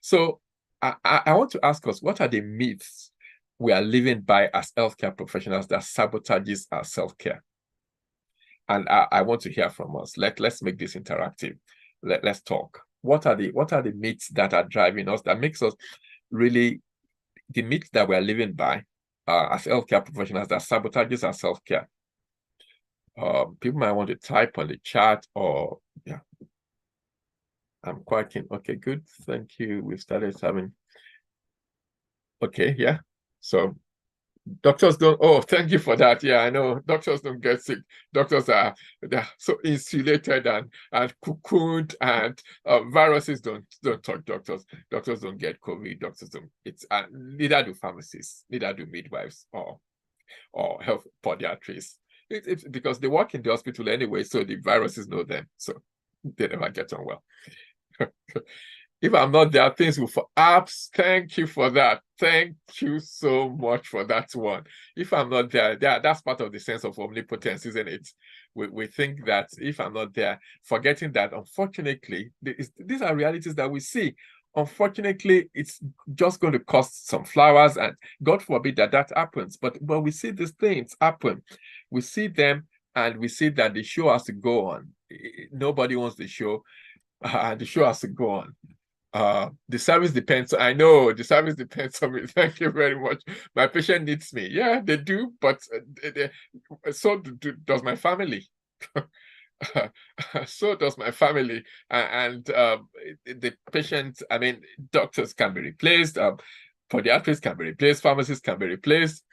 S2: So I want to ask us, what are the myths we are living by as healthcare professionals that sabotages our self-care? And I want to hear from us. Let's make this interactive. Let's talk. What are the myths that are driving us, that makes us really, the myths that we are living by as healthcare professionals that sabotages our self-care? People might want to type on the chat, or yeah. I'm quite keen. Okay, good. Thank you. We've started having. Okay, yeah. So doctors don't. Oh, thank you for that. Yeah, I know doctors don't get sick. Doctors they're so insulated and cocooned, and viruses don't touch doctors. Doctors don't get COVID. Doctors don't. It's neither do pharmacists, neither do midwives or health podiatrists. It's because they work in the hospital anyway, so the viruses know them, so they never get on well. If I'm not there, things will for apps. Thank you for that. Thank you so much for that one. If I'm not there, that's part of the sense of omnipotence, isn't it? We think that if I'm not there, forgetting that, unfortunately, these are realities that we see. Unfortunately, it's just going to cost some flowers, and God forbid that happens. But we see these things happen. We see them, and we see that the show has to go on. Nobody wants the show. The show has to go on. The service depends. I know the service depends on me. Thank you very much. My patient needs me. Yeah, they do, but so does my family. So does my family. And the patient, I mean, doctors can be replaced, podiatrists can be replaced, pharmacists can be replaced.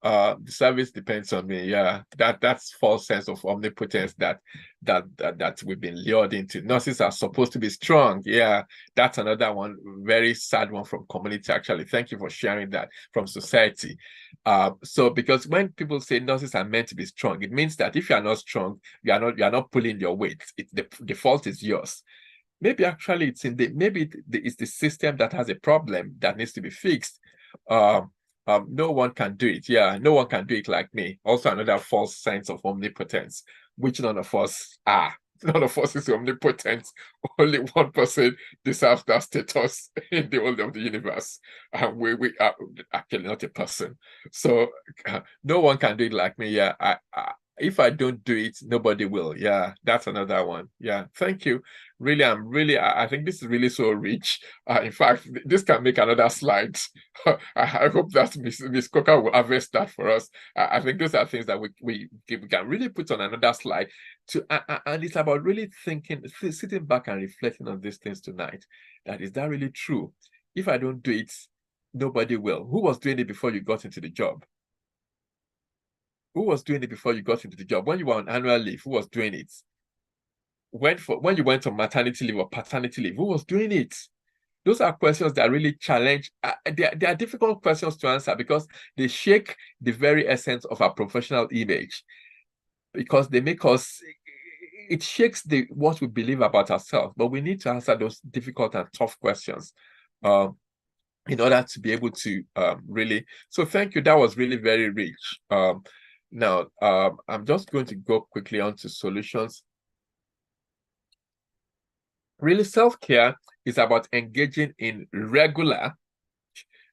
S2: The service depends on me. Yeah, that's false sense of omnipotence that we've been lured into. Nurses are supposed to be strong. Yeah, that's another one, very sad one from community, actually. Thank you for sharing that from society. So because when people say nurses are meant to be strong, it means that if you are not strong, you are not pulling your weight. The fault is yours. Maybe actually it's it's the system that has a problem that needs to be fixed. No one can do it. Yeah, no one can do it like me. Also, another false sense of omnipotence, which none of us are. none of us is omnipotent. Only one person deserves that status in the whole of the universe. And we are actually not a person. So no one can do it like me. Yeah, if I don't do it, nobody will. Yeah, that's another one. Yeah, thank you. Really, I think this is really so rich. In fact, this can make another slide. I hope that Miss Coker will harvest that for us. I think those are things that we can really put on another slide. And it's about really thinking, sitting back and reflecting on these things tonight. Is that really true? If I don't do it, nobody will. Who was doing it before you got into the job? Who was doing it before you got into the job? When you were on annual leave, who was doing it? When you went on maternity leave or paternity leave, who was doing it? Those are questions that really challenge. They are difficult questions to answer because they shake the very essence of our professional image, because they make us, it shakes what we believe about ourselves. But we need to answer those difficult and tough questions in order to be able to really. So thank you. That was really very rich. Now, I'm just going to go quickly on to solutions. Really, self-care is about engaging in regular.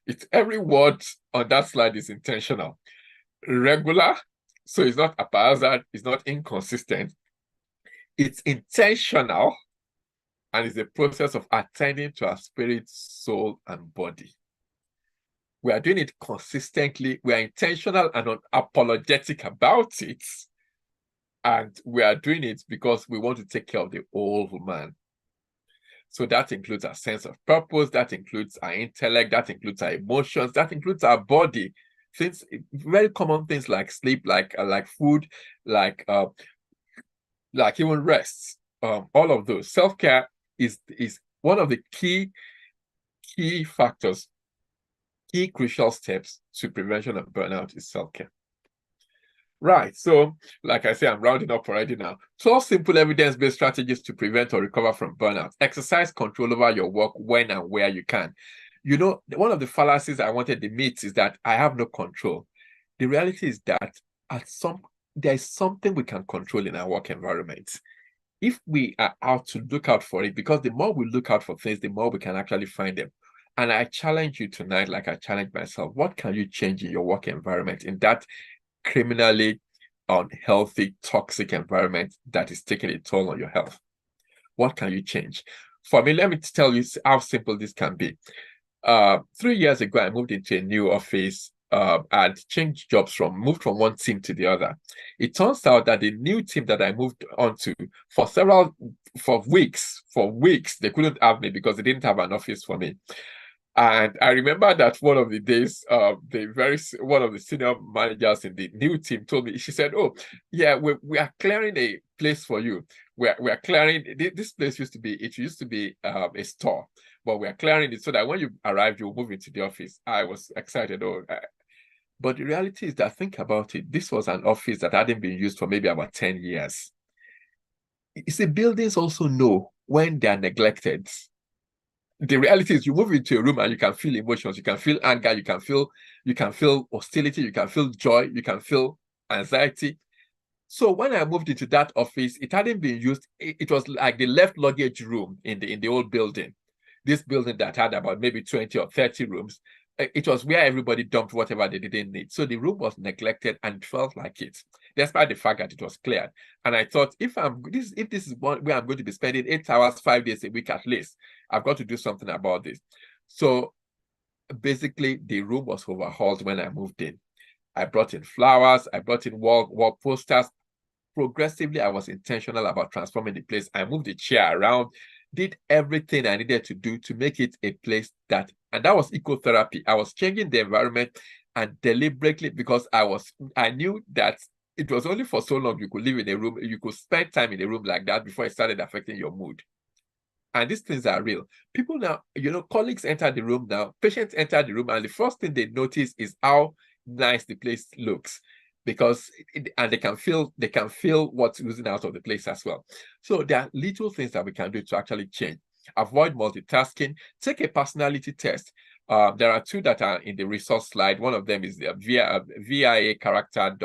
S2: It's every word on that slide is intentional. Regular, so it's not haphazard, it's not inconsistent. It's intentional, and it's a process of attending to our spirit, soul, and body. We are doing it consistently. We are intentional and unapologetic about it. And we are doing it because we want to take care of the whole man. So that includes our sense of purpose, that includes our intellect, that includes our emotions, that includes our body. Things, very common things like sleep, like food, like even rest. All of those. Self-care is one of the key factors, key crucial steps to prevention of burnout is self-care. Right. So, like I say, I'm rounding up already now. 12 simple evidence-based strategies to prevent or recover from burnout. Exercise control over your work when and where you can. You know, one of the fallacies I wanted to meet is that I have no control. The reality is that there is something we can control in our work environment. If we are out to look out for it, because the more we look out for things, the more we can actually find them. And I challenge you tonight, like I challenge myself, what can you change in your work environment, in that criminally unhealthy, toxic environment that is taking a toll on your health? What can you change? For me, let me tell you how simple this can be. 3 years ago, I moved into a new office. I'd changed jobs moved from one team to the other. It turns out that the new team that I moved onto, for weeks, they couldn't have me because they didn't have an office for me. And I remember that one of the days, one of the senior managers in the new team told me, she said, "Oh, yeah, we are clearing a place for you. We are clearing this place used to be a store, but we are clearing it so that when you arrive, you'll move into the office." I was excited. But the reality is that, think about it, this was an office that hadn't been used for maybe about 10 years. You see, buildings also know when they are neglected. The reality is you move into a room and you can feel emotions, you can feel anger, you can feel hostility, you can feel joy, you can feel anxiety. So when I moved into that office, it hadn't been used. It was like the left luggage room in the old building. This building that had about maybe 20 or 30 rooms. It was where everybody dumped whatever they didn't need. So the room was neglected and felt like it, despite the fact that it was cleared. And I thought, if this is where I'm going to be spending 8 hours, 5 days a week at least, I've got to do something about this. So basically, the room was overhauled when I moved in. I brought in flowers, I brought in wall posters. Progressively, I was intentional about transforming the place. I moved the chair around, did everything I needed to do to make it a place and that was ecotherapy. I was changing the environment, and deliberately, because I knew that it was only for so long you could live in a room, you could spend time in a room like that before it started affecting your mood. And these things are real. People now, colleagues enter the room now, patients enter the room, and the first thing they notice is how nice the place looks, because and they can feel what's oozing out of the place as well. So there are little things that we can do to actually change. Avoid multitasking. Take a personality test. There are 2 that are in the resource slide. One of them is the VIA character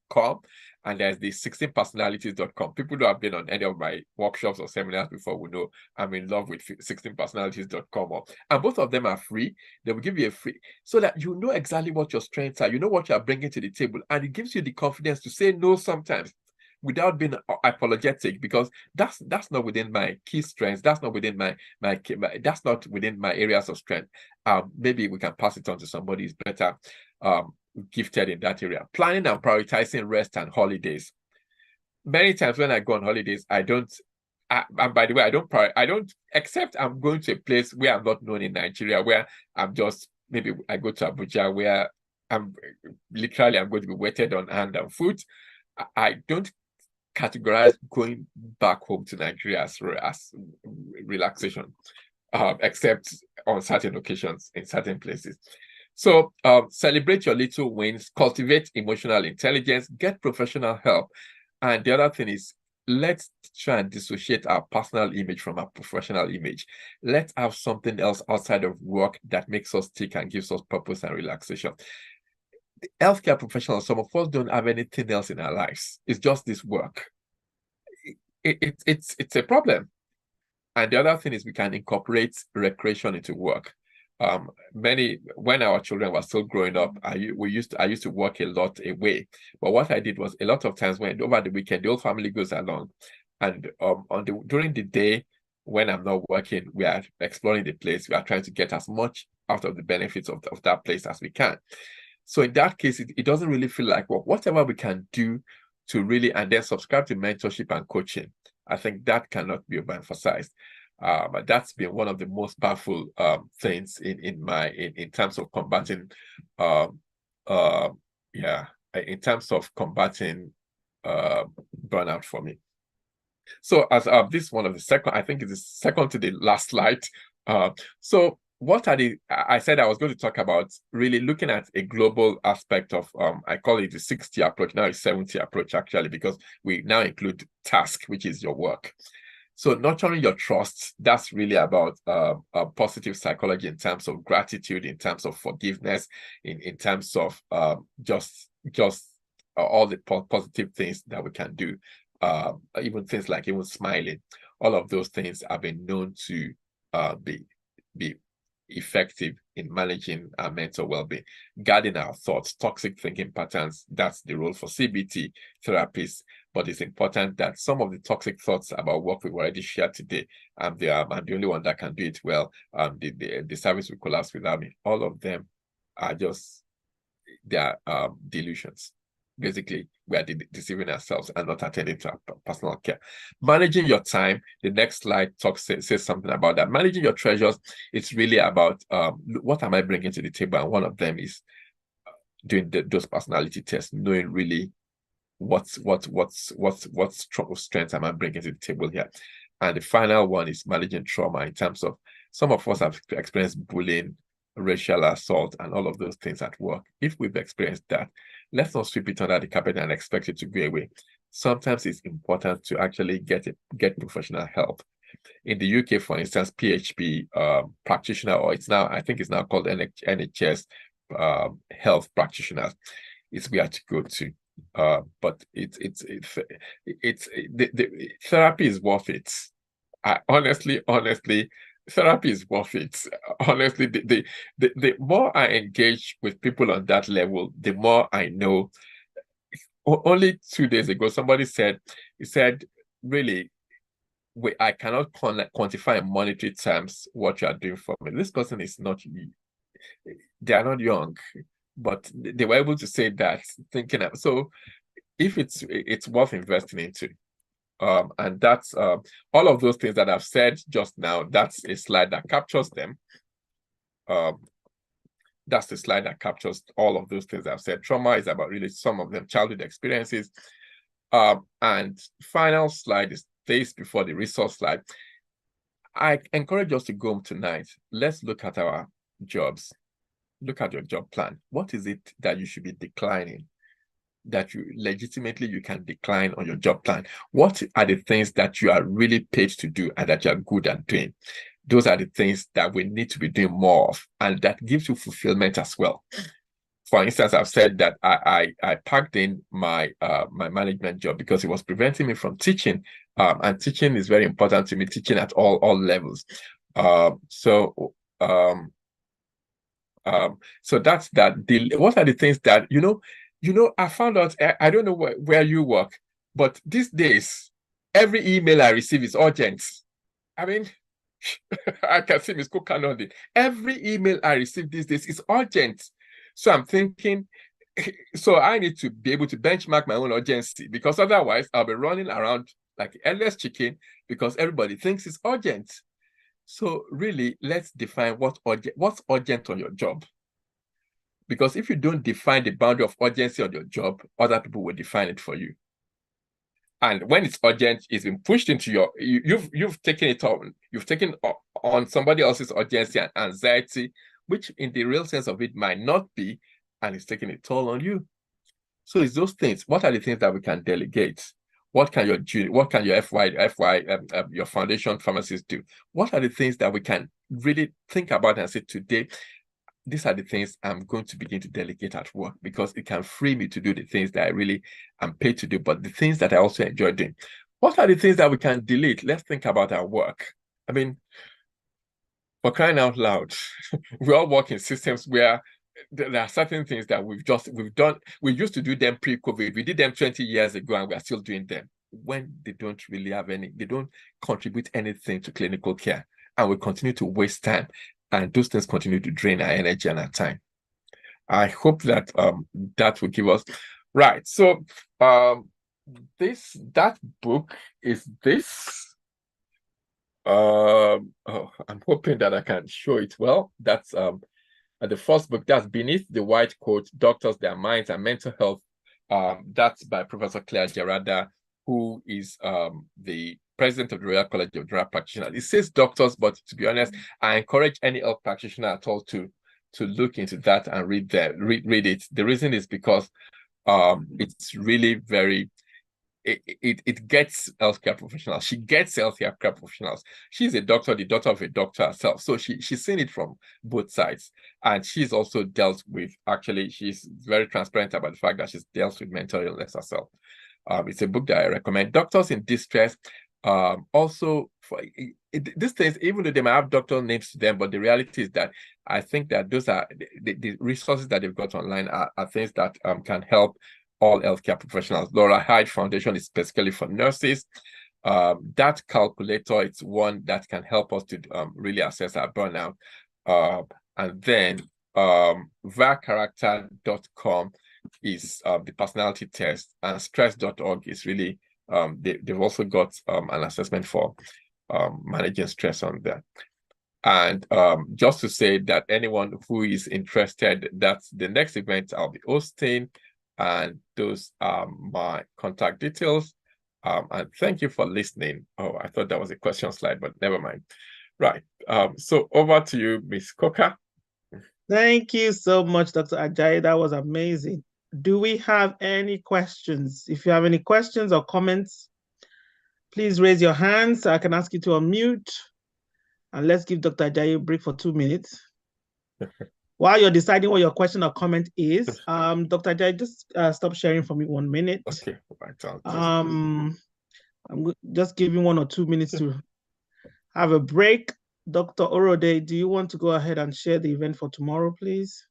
S2: 16personalities.com, and there's the 16personalities.com. People who have been on any of my workshops or seminars before will know I'm in love with 16personalities.com. And both of them are free. They will give you a free, so that you know exactly what your strengths are, you know what you're bringing to the table, and it gives you the confidence to say no sometimes without being apologetic, because that's not within my key strengths. That's not within my that's not within my areas of strength. Maybe we can pass it on to somebody who's better gifted in that area. Planning and prioritizing rest and holidays. Many times when I go on holidays, I don't, and by the way, I don't, except I'm going to a place where I'm not known in Nigeria, where I'm just, maybe I go to Abuja, where I'm going to be waited on hand and food. I don't categorize going back home to Nigeria as relaxation, except on certain occasions in certain places. So celebrate your little wins, cultivate emotional intelligence, get professional help. And the other thing is, let's try and dissociate our personal image from our professional image. Let's have something else outside of work that makes us tick and gives us purpose and relaxation. Healthcare professionals, some of us don't have anything else in our lives. It's just this work. It's a problem. And the other thing is, we can incorporate recreation into work. When our children were still growing up, I used to work a lot away. But what I did was, a lot of times when over the weekend, the whole family goes along, and during the day when I'm not working, we are exploring the place. We are trying to get as much out of the benefits of that place as we can. So in that case, it doesn't really feel like work. Whatever we can do to really, and then subscribe to mentorship and coaching, I think that cannot be overemphasized. But that's been one of the most powerful things in terms of combating, in terms of combating burnout for me. So as this is one of the second, I think it's the second to the last slide. So what are I said I was going to talk about really looking at a global aspect of, I call it the 60 approach, now it's 70 approach actually, because we now include task, which is your work. So nurturing your trust, that's really about positive psychology in terms of gratitude, in terms of forgiveness, in terms of just all the positive things that we can do, even things like even smiling. All of those things have been known to be effective in managing our mental well-being. Guarding our thoughts, toxic thinking patterns, that's the role for CBT therapists. But it's important that some of the toxic thoughts about what we've already shared today, I'm the only one that can do it well. The service will collapse without me. All of them are just, they are delusions. Basically, we are deceiving ourselves and not attending to our personal care. Managing your time. The next slide says something about that. Managing your treasures. It's really about what am I bringing to the table, and one of them is doing those personality tests, knowing really what strengths am I bringing to the table here. And the final one is managing trauma, in terms of some of us have experienced bullying, racial assault, and all of those things at work. If we've experienced that, let's not sweep it under the carpet and expect it to go away. Sometimes it's important to actually get professional help. In the UK, for instance, PHP practitioner, or I think it's now called NHS health practitioners, is where to go to. But the therapy is worth it. Honestly, therapy is worth it. Honestly, the more I engage with people on that level, the more I know. Only 2 days ago, somebody said, really, I cannot quantify in monetary terms what you are doing for me. This person is not, they are not young, but they were able to say that, thinking of, so if it's worth investing into. And that's all of those things that I've said just now. That's a slide that captures them. That's the slide that captures all of those things I've said. Trauma is about really some of them childhood experiences. And final slide is this before the resource slide. I encourage us to go home tonight. Let's look at our jobs. Look at your job plan. What is it that you should be declining, that you legitimately can decline on your job plan? What are the things that you are really paid to do and that you are good at doing? Those are the things that we need to be doing more of, and that gives you fulfillment as well. for instance, I've said that I packed in my my management job because it was preventing me from teaching. And teaching is very important to me, teaching at all levels. So that's that. What are the things that I found out? I don't know where you work, but these days, every email I receive is urgent. I mean, I can see Ms. Cook nodding. Every email I receive these days is urgent. So I'm thinking, so I need to be able to benchmark my own urgency, because otherwise I'll be running around like a headless chicken because everybody thinks it's urgent. So really, let's define what's urgent on your job. Because if you don't define the boundary of urgency on your job, other people will define it for you. And when it's urgent, it's been pushed into you've taken it on. You've taken on somebody else's urgency and anxiety, which in the real sense of it might not be, and it's taking a toll on you. So it's those things. What are the things that we can delegate? What can your FY, your foundation pharmacists do? What are the things that we can really think about and say today, these are the things I'm going to begin to delegate at work, because it can free me to do the things that I really am paid to do, but the things that I also enjoy doing. What are the things that we can delete? Let's think about our work. I mean, for crying out loud, we all work in systems where there are certain things that we've done. We used to do them pre-COVID. We did them 20 years ago, and we're still doing them when they don't really have they don't contribute anything to clinical care, and we continue to waste time, and those things continue to drain our energy and our time. I hope that that will give us right. So that book is this. Oh, I'm hoping that I can show it well. That's the first book, that's Beneath the White Coat, Doctors, Their Minds, and Mental Health. That's by Professor Claire Gerada, who is the president of the Royal College of General Practitioners. It says doctors, but to be honest, I encourage any health practitioner at all to look into that and read it. The reason is because it's really very it gets healthcare professionals. She gets healthcare professionals. She's a doctor, the daughter of a doctor herself. So she's seen it from both sides. And she's also dealt with, actually, she's very transparent about the fact that she's dealt with mental illness herself. It's a book that I recommend. Doctors in Distress. Also, for these things, even though they might have doctor names to them, but the reality is that I think that those are the resources that they've got online are things that can help all healthcare professionals. Laura Hyde Foundation is specifically for nurses. That calculator, it's one that can help us to really assess our burnout. And then varcharacter.com is the personality test, and stress.org is really, they've also got an assessment for managing stress on there. And just to say that anyone who is interested, that's the next event I'll be hosting. And those are my contact details. And thank you for listening. Oh, I thought that was a question slide, but never mind. Right. So over to you, Ms. Coker.
S1: Thank you so much, Dr. Ajayi. That was amazing. Do we have any questions? If you have any questions or comments, please raise your hand so I can ask you to unmute. And let's give Dr. Ajayi a break for 2 minutes. While you're deciding what your question or comment is, Dr. Ajayi, just stop sharing for me 1 minute.
S2: Okay. Right.
S1: I'm just giving 1 or 2 minutes to have a break. Dr. Orode, do you want to go ahead and share the event for tomorrow, please?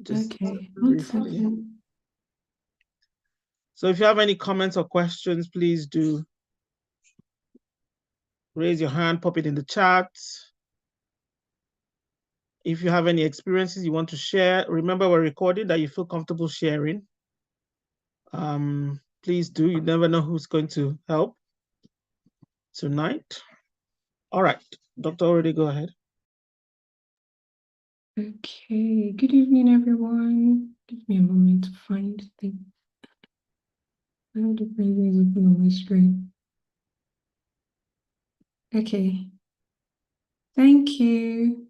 S3: Just okay. 1 second.
S1: So if you have any comments or questions, please do raise your hand, pop it in the chat. If you have any experiences you want to share, remember we're recording, that you feel comfortable sharing. Please do. You never know who's going to help tonight. All right, Dr. Already, go ahead.
S3: Okay, good evening, everyone. Give me a moment to find the presenter is open on my screen. Okay. Thank you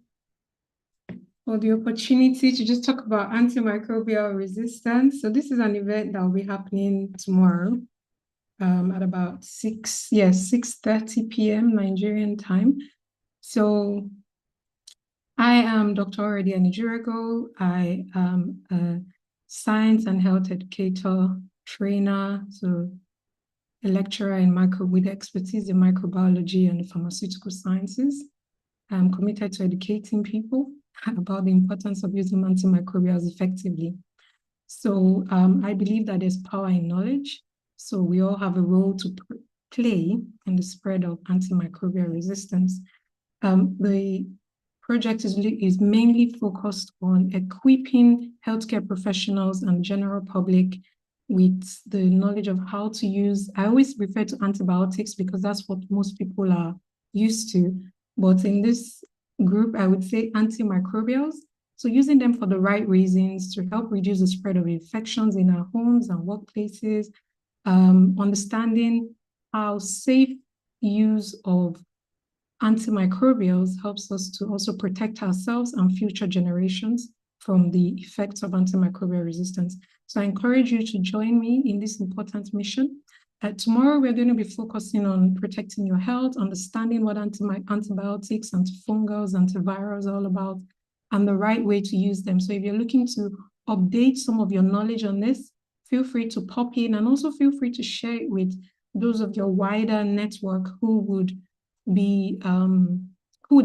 S3: for the opportunity to just talk about antimicrobial resistance. So this is an event that will be happening tomorrow at about 6:30 p.m. Nigerian time. So I am Dr. Orede Anijirago. I am a science and health educator, trainer, so a lecturer in with expertise in microbiology and the pharmaceutical sciences. I'm committed to educating people about the importance of using antimicrobials effectively. So I believe that there's power in knowledge. So we all have a role to play in the spread of antimicrobial resistance. The project is mainly focused on equipping healthcare professionals and general public with the knowledge of how to use. I always refer to antibiotics because that's what most people are used to. But in this group, I would say antimicrobials. So using them for the right reasons to help reduce the spread of infections in our homes and workplaces, understanding how safe use of antimicrobials helps us to also protect ourselves and future generations from the effects of antimicrobial resistance. So I encourage you to join me in this important mission. Tomorrow, we're going to be focusing on protecting your health, understanding what antibiotics, antifungals, antivirals are all about, and the right way to use them. So if you're looking to update some of your knowledge on this, feel free to pop in, and also feel free to share it with those of your wider network who would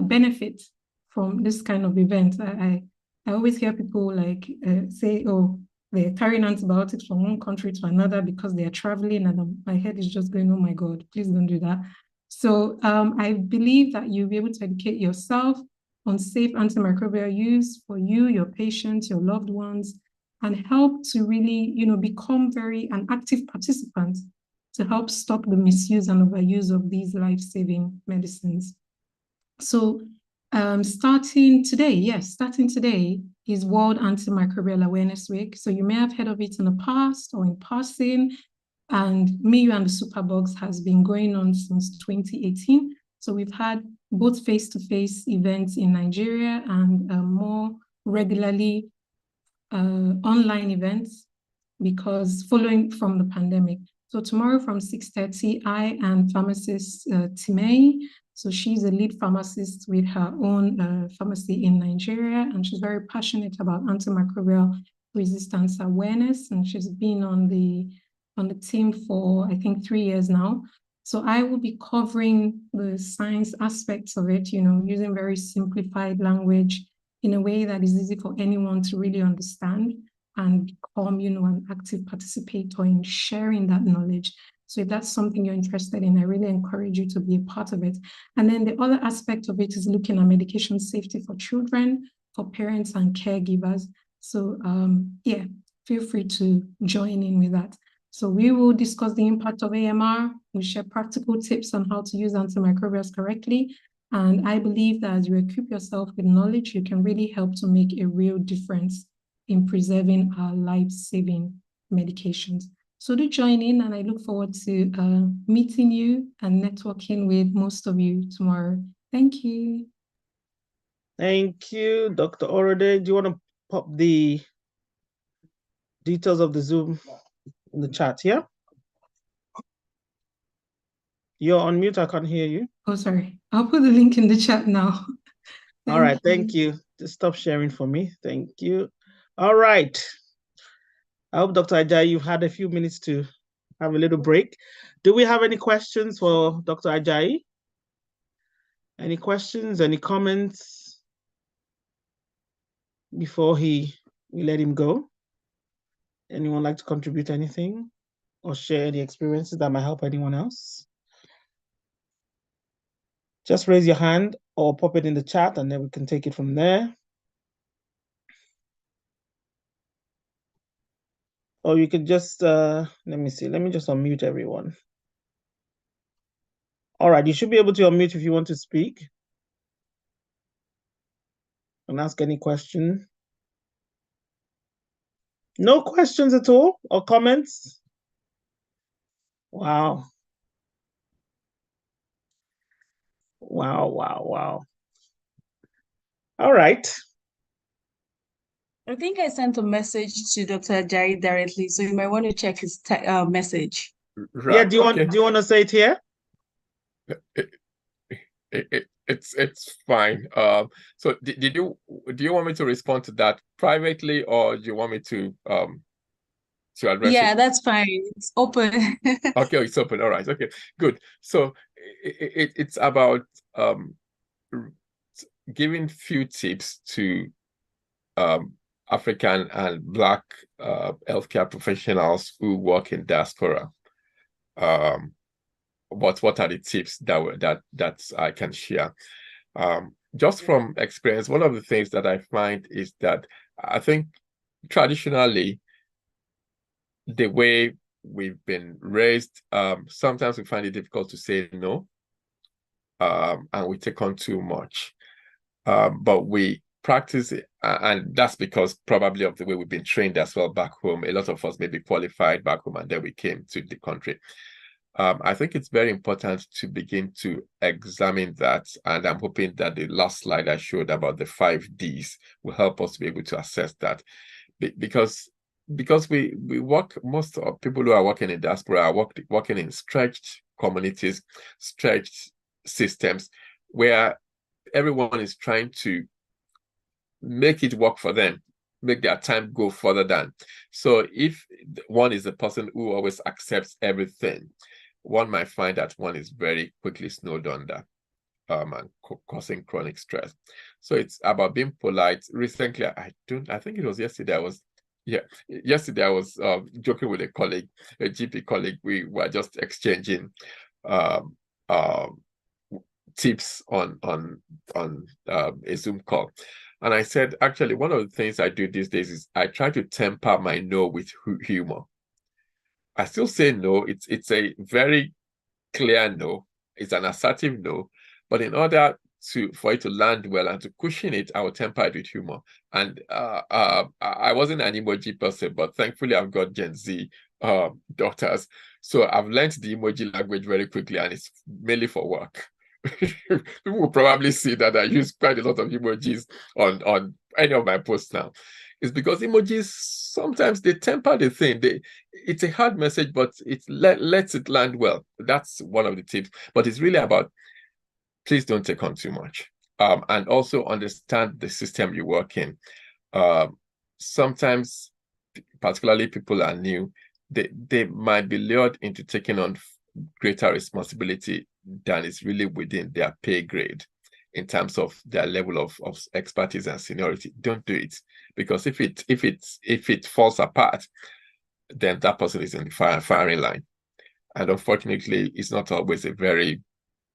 S3: benefit from this kind of event. I always hear people like say, oh, they're carrying antibiotics from one country to another because they are traveling, and my head is just going, oh my God, please don't do that. So I believe that you'll be able to educate yourself on safe antimicrobial use for you, your patients, your loved ones, and help to really, become an active participant to help stop the misuse and overuse of these life-saving medicines. So starting today is World Antimicrobial Awareness Week. So you may have heard of it in the past or in passing. And Me, You, and the Superbugs has been going on since 2018. So we've had both face-to-face events in Nigeria and more regularly online events because following from the pandemic. So tomorrow from 6:30, I and pharmacist Timei, so she's a lead pharmacist with her own pharmacy in Nigeria, and she's very passionate about antimicrobial resistance awareness, and she's been on the team for, I think, 3 years now. So I will be covering the science aspects of it, using very simplified language in a way that is easy for anyone to really understand and become, an active participator in sharing that knowledge. So if that's something you're interested in, I really encourage you to be a part of it. And then the other aspect of it is looking at medication safety for children, for parents and caregivers. So yeah, feel free to join in with that. So we will discuss the impact of AMR. We share practical tips on how to use antimicrobials correctly. And I believe that as you equip yourself with knowledge, you can really help to make a real difference in preserving our life-saving medications. So do join in, and I look forward to meeting you and networking with most of you tomorrow. Thank you.
S1: Thank you, Dr. Orede. Do you want to pop the details of the Zoom in the chat here? You're on mute, I can't hear you.
S3: Oh, sorry. I'll put the link in the chat now.
S1: All right, thank you. Just stop sharing for me. Thank you. All right. I hope, Dr. Ajayi, you've had a few minutes to have a little break. Do we have any questions for Dr. Ajayi? Any questions, any comments before we let him go? Anyone like to contribute anything or share any experiences that might help anyone else? Just raise your hand or pop it in the chat and then we can take it from there. Or you could just, let me see, let me just unmute everyone. All right, you should be able to unmute if you want to speak and ask any question. No questions at all or comments? Wow. Wow, wow, wow. All right.
S4: I think I sent a message to Dr. Ajayi directly, so you might want to check his message.
S2: Right.
S1: Yeah, do you want to say it here?
S2: It's fine. So do you want me to respond to that privately, or do you want me to address
S4: Yeah,
S2: it?
S4: that's fine. It's open.
S2: Okay, it's open. All right. Okay, good. So it's about giving few tips to African and Black healthcare professionals who work in diaspora. What are the tips that I can share? Just from experience, one of the things that I find is that I think traditionally, the way we've been raised, sometimes we find it difficult to say no, and we take on too much. But we practice it, and that's because probably of the way we've been trained as well back home. A lot of us may be qualified back home, and then we came to the country. I think it's very important to begin to examine that, and I'm hoping that the last slide I showed about the 5 Ds will help us to be able to assess that, because we work, most of people who are working in diaspora are working in stretched communities, stretched systems, where everyone is trying to make it work for them, make their time go further than. So if one is a person who always accepts everything, one might find that one is very quickly snowed under, and causing chronic stress. So it's about being polite. Recently, I think it was yesterday, yesterday I was joking with a colleague, a GP colleague. We were just exchanging um, tips on a Zoom call. And I said, actually, one of the things I do these days is I try to temper my no with humor. I still say no. It's a very clear no. It's an assertive no. But in order for it to land well and to cushion it, I will temper it with humor. And I wasn't an emoji person, but thankfully I've got Gen Z daughters. So I've learned the emoji language very quickly, and it's mainly for work. People will probably see that I use quite a lot of emojis on any of my posts now. It's because emojis, sometimes they temper the thing. It's a hard message, but it lets it land well. That's one of the tips. But it's really about, please don't take on too much. And also understand the system you work in. Sometimes, particularly people are new, they might be lured into taking on greater responsibility than is really within their pay grade in terms of their level of expertise and seniority. Don't do it, because if it falls apart, then that person is in the firing line. And unfortunately, it's not always a very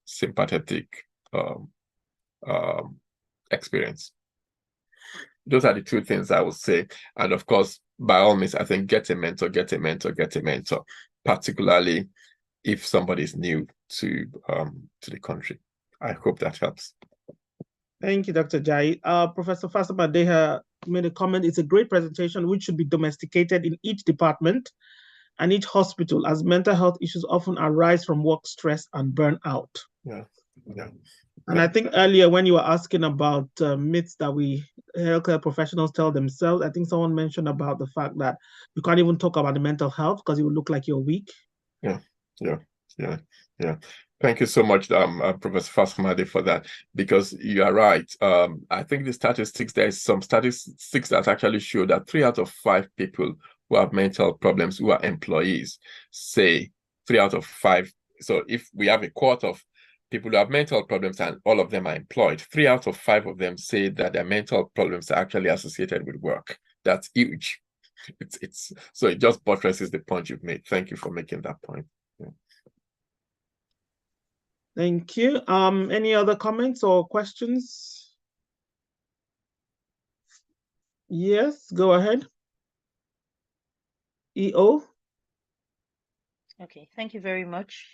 S2: sympathetic experience. Those are the two things I would say. And of course, by all means, I think get a mentor, particularly if somebody is new to the country. I hope that helps.
S1: Thank you, Dr. Jai. Professor Fasama made a comment. It's a great presentation which should be domesticated in each department and each hospital, as mental health issues often arise from work stress and burnout.
S2: Yeah.
S1: And I think earlier when you were asking about myths that we healthcare professionals tell themselves, I think someone mentioned about the fact that you can't even talk about the mental health because it will look like you're weak.
S2: Yeah. Thank you so much, Professor Fasmade, for that, because you are right. I think the statistics, there's some statistics that actually show that 3 out of 5 people who have mental problems, who are employees, say 3 out of 5. So if we have a quarter of people who have mental problems and all of them are employed, 3 out of 5 of them say that their mental problems are actually associated with work. That's huge. So it just buttresses the point you've made. Thank you for making that point. Yeah.
S1: Thank you. Any other comments or questions? Yes, go ahead. EO.
S5: Okay, thank you very much.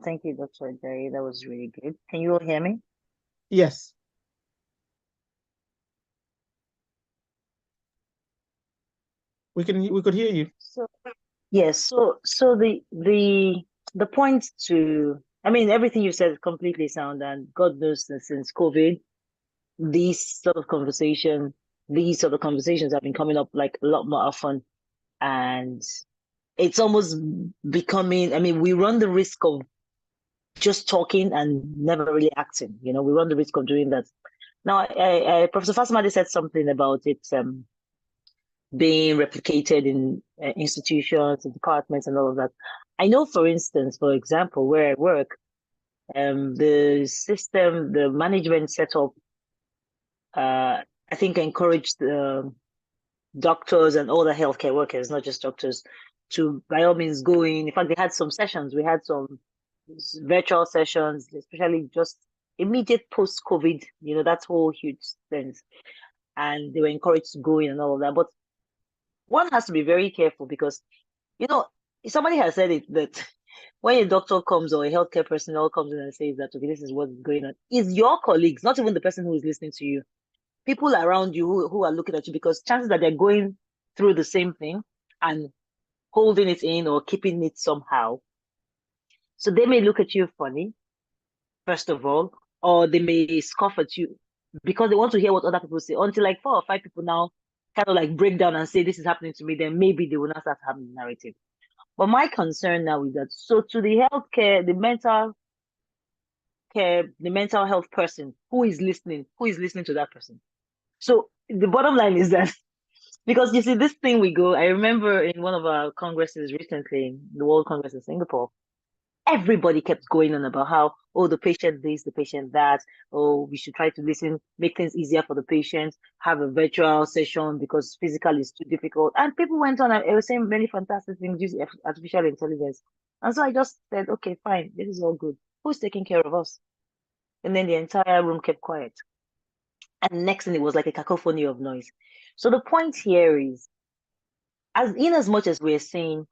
S5: Thank you, Dr. Jai. That was really good. Can you all hear me?
S1: Yes. We could hear you.
S5: So yes, so the point I mean, everything you said is completely sound, and God knows that since COVID, these sort of conversations have been coming up like a lot more often, and it's almost becoming, I mean, we run the risk of just talking and never really acting. We run the risk of doing that. Now, Professor Fasimade said something about it being replicated in institutions and departments and all of that. I know, for instance, for example, where I work, the system, the management setup, I think encouraged doctors and all the healthcare workers, not just doctors, to by all means go in. In fact, they had some sessions. We had some virtual sessions, especially just immediate post-COVID, that whole huge thing. And they were encouraged to go in and all of that. But one has to be very careful because, somebody has said it that when a doctor comes or a healthcare personnel comes in and says that, okay, this is what's going on, it's your colleagues, not even the person who is listening to you, people around you who are looking at you, because chances that they're going through the same thing and holding it in or keeping it somehow. So they may look at you funny, first of all, or they may scoff at you because they want to hear what other people say, until like 4 or 5 people now kind of like break down and say, this is happening to me, then maybe they will not start having the narrative. But my concern now is that, so to the healthcare, the mental care, the mental health person who is listening to that person. So the bottom line is that, because you see, this thing we go, I remember in one of our congresses recently, the World Congress in Singapore, everybody kept going on about how, oh, the patient this, the patient that, oh, we should try to listen, make things easier for the patient, have a virtual session because physical is too difficult. And people went on and were saying many fantastic things using artificial intelligence. And so I just said, okay, fine, this is all good. Who's taking care of us? And then the entire room kept quiet. And next thing, it was like a cacophony of noise. So the point here is, as much as we're saying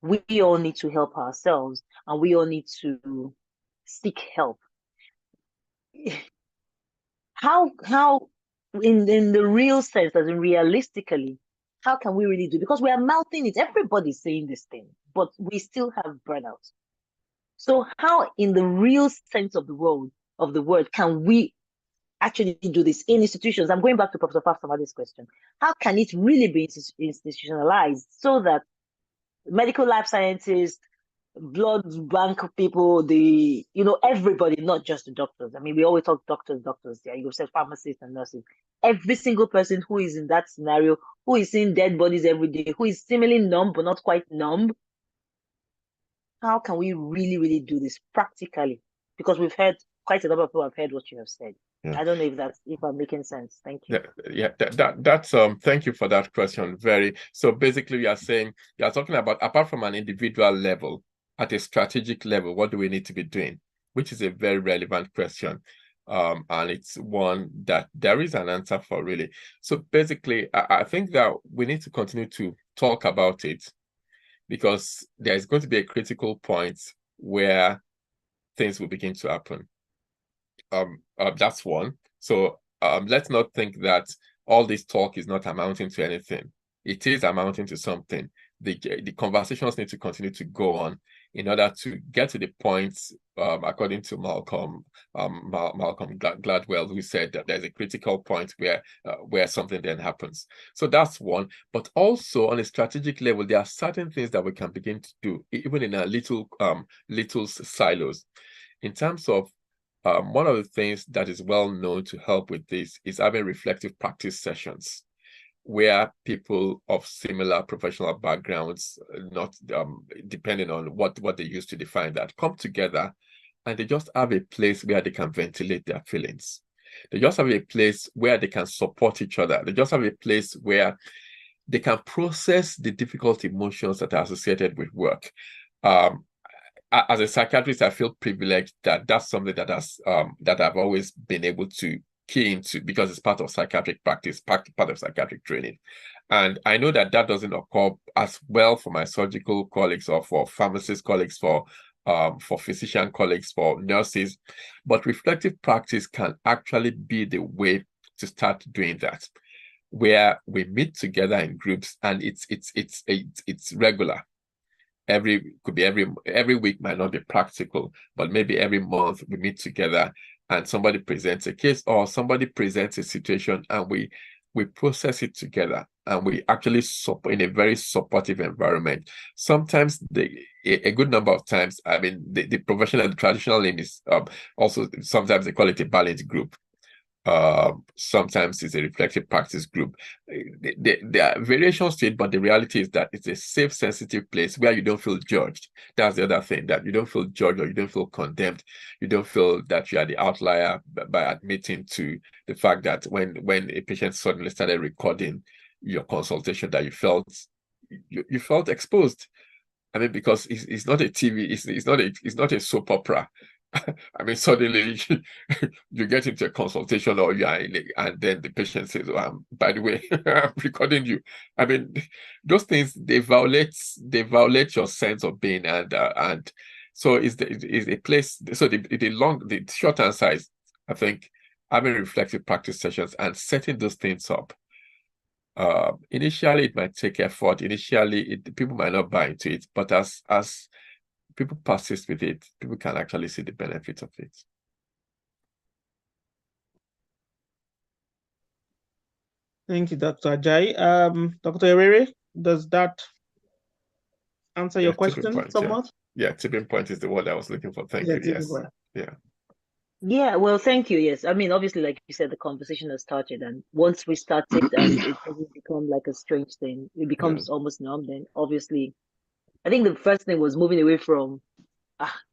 S5: we all need to help ourselves and we all need to seek help, how in the real sense, as in realistically, how can we really do? Because we are mouthing it, everybody's saying this thing, but we still have burnout. So how, in the real sense of the word, can we actually do this in institutions? I'm going back to Professor Fafsamade's question. How can it really be institutionalized so that medical life scientists, blood bank people, everybody, not just the doctors. I mean, we always talk doctors, yeah, you said pharmacists and nurses. Every single person who is in that scenario, who is seeing dead bodies every day, who is seemingly numb but not quite numb, how can we really, really do this practically? Because we've heard, quite a number of people have heard what you have said. Yeah. I don't know if I'm making sense. Thank you.
S2: That's thank you for that question. So basically you are talking about, apart from an individual level, at a strategic level, what do we need to be doing? Which is a very relevant question. And it's one that there is an answer for, really. So basically, I think that we need to continue to talk about it, because there is going to be a critical point where things will begin to happen. That's one. So let's not think that all this talk is not amounting to anything. It is amounting to something. The conversations need to continue to go on in order to get to the points, according to Malcolm Gladwell, who said that there's a critical point where something then happens. So that's one. But also on a strategic level, there are certain things that we can begin to do, even in a little silos. In terms of one of the things that is well known to help with this is having reflective practice sessions, where people of similar professional backgrounds, not depending on what they use to define that, come together and they just have a place where they can ventilate their feelings. They just have a place where they can support each other. They just have a place where they can process the difficult emotions that are associated with work. As a psychiatrist, I feel privileged that that's something that I've always been able to key into, because it's part of psychiatric practice, part of psychiatric training. And I know that doesn't occur as well for my surgical colleagues, or for pharmacist colleagues, for physician colleagues, for nurses. But reflective practice can actually be the way to start doing that, where we meet together in groups, and it's regular. Could be every week, might not be practical, but maybe every month we meet together and somebody presents a case or somebody presents a situation, and we process it together. and we actually support in a very supportive environment. Sometimes a good number of times, I mean, the professional, the traditional name is also sometimes they call it a balance group. Sometimes it's a reflective practice group. There are variations to it, but the reality is that it's a safe, sensitive place where you don't feel judged. That's the other thing, that you don't feel judged or you don't feel condemned. You don't feel that you are the outlier by admitting to the fact that when a patient suddenly started recording your consultation, that you felt exposed. I mean, because it's not a TV, it's not a soap opera. I mean, suddenly you get into a consultation or you are and then the patient says, "Oh, by the way, I'm recording you." I mean, those things, they violate your sense of being, and so is a place. So the short answer is, I think, having reflective practice sessions and setting those things up. Initially, it might take effort. Initially, people might not buy into it, but as people persist with it, people can actually see the benefits of it.
S1: Thank you, Dr. Ajayi. Dr. Erere, does that answer your question somewhat?
S2: Yeah, tipping point is the word I was looking for. Thank you. Yes.
S5: Yeah, well, thank you. Yes. I mean, obviously, like you said, the conversation has started, and once we start it and it doesn't become like a strange thing, it becomes almost norm, then obviously, I think the first thing was moving away from,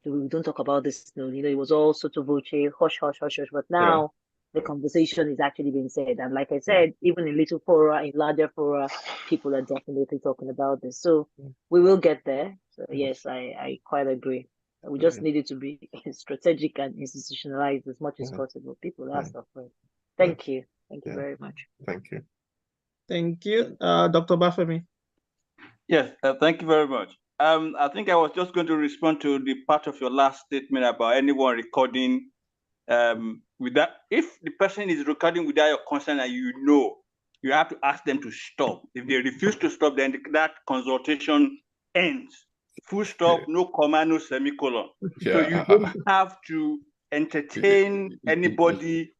S5: we don't talk about this, it was all sotto voce, hush, hush, hush, hush. But now the conversation is actually being said. And like I said, even in little fora, in larger fora, people are definitely talking about this. So we will get there. So yes, I quite agree. We just need it to be strategic and institutionalized as much as possible. People are suffering. Thank you. Thank you very much.
S2: Thank you.
S1: Thank you. Dr. Bafemi.
S6: Yes, thank you very much. I think I was just going to respond to the part of your last statement about anyone recording with that. If the person is recording without your consent and you have to ask them to stop. If they refuse to stop, then that consultation ends. Full stop, no comma, no semicolon. So you don't have to entertain anybody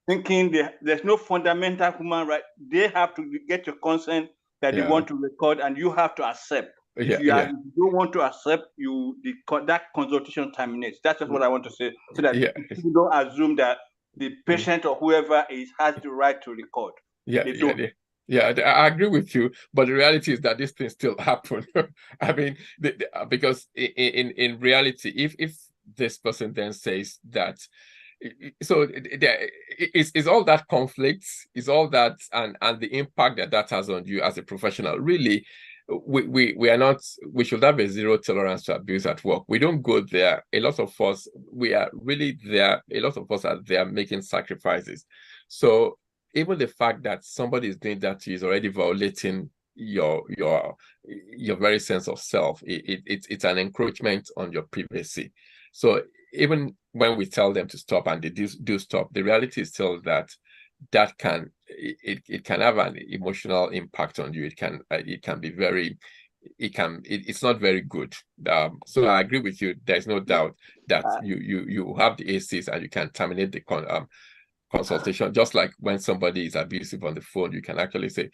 S6: thinking there's no fundamental human right. They have to get your consent that they want to record, and you have to accept. If you don't want to accept, that consultation terminates. That's just what I want to say, so that people don't assume that the patient or whoever has the right to record.
S2: I agree with you, but the reality is that this thing still happen. I mean, because in reality, if this person then says that, so it's all that conflict, is all that, and the impact that has on you as a professional. Really, we should have a zero tolerance to abuse at work. We don't go there. A lot of us, we are really there. A lot of us are there making sacrifices. So even the fact that somebody is doing that to you is already violating your very sense of self. It's an encroachment on your privacy. So even when we tell them to stop and they do stop, the reality is still that can have an emotional impact on you. It can be very, it's not very good. So I agree with you. There's no doubt that you have the ACs and you can terminate the consultation. Just like when somebody is abusive on the phone, you can actually say,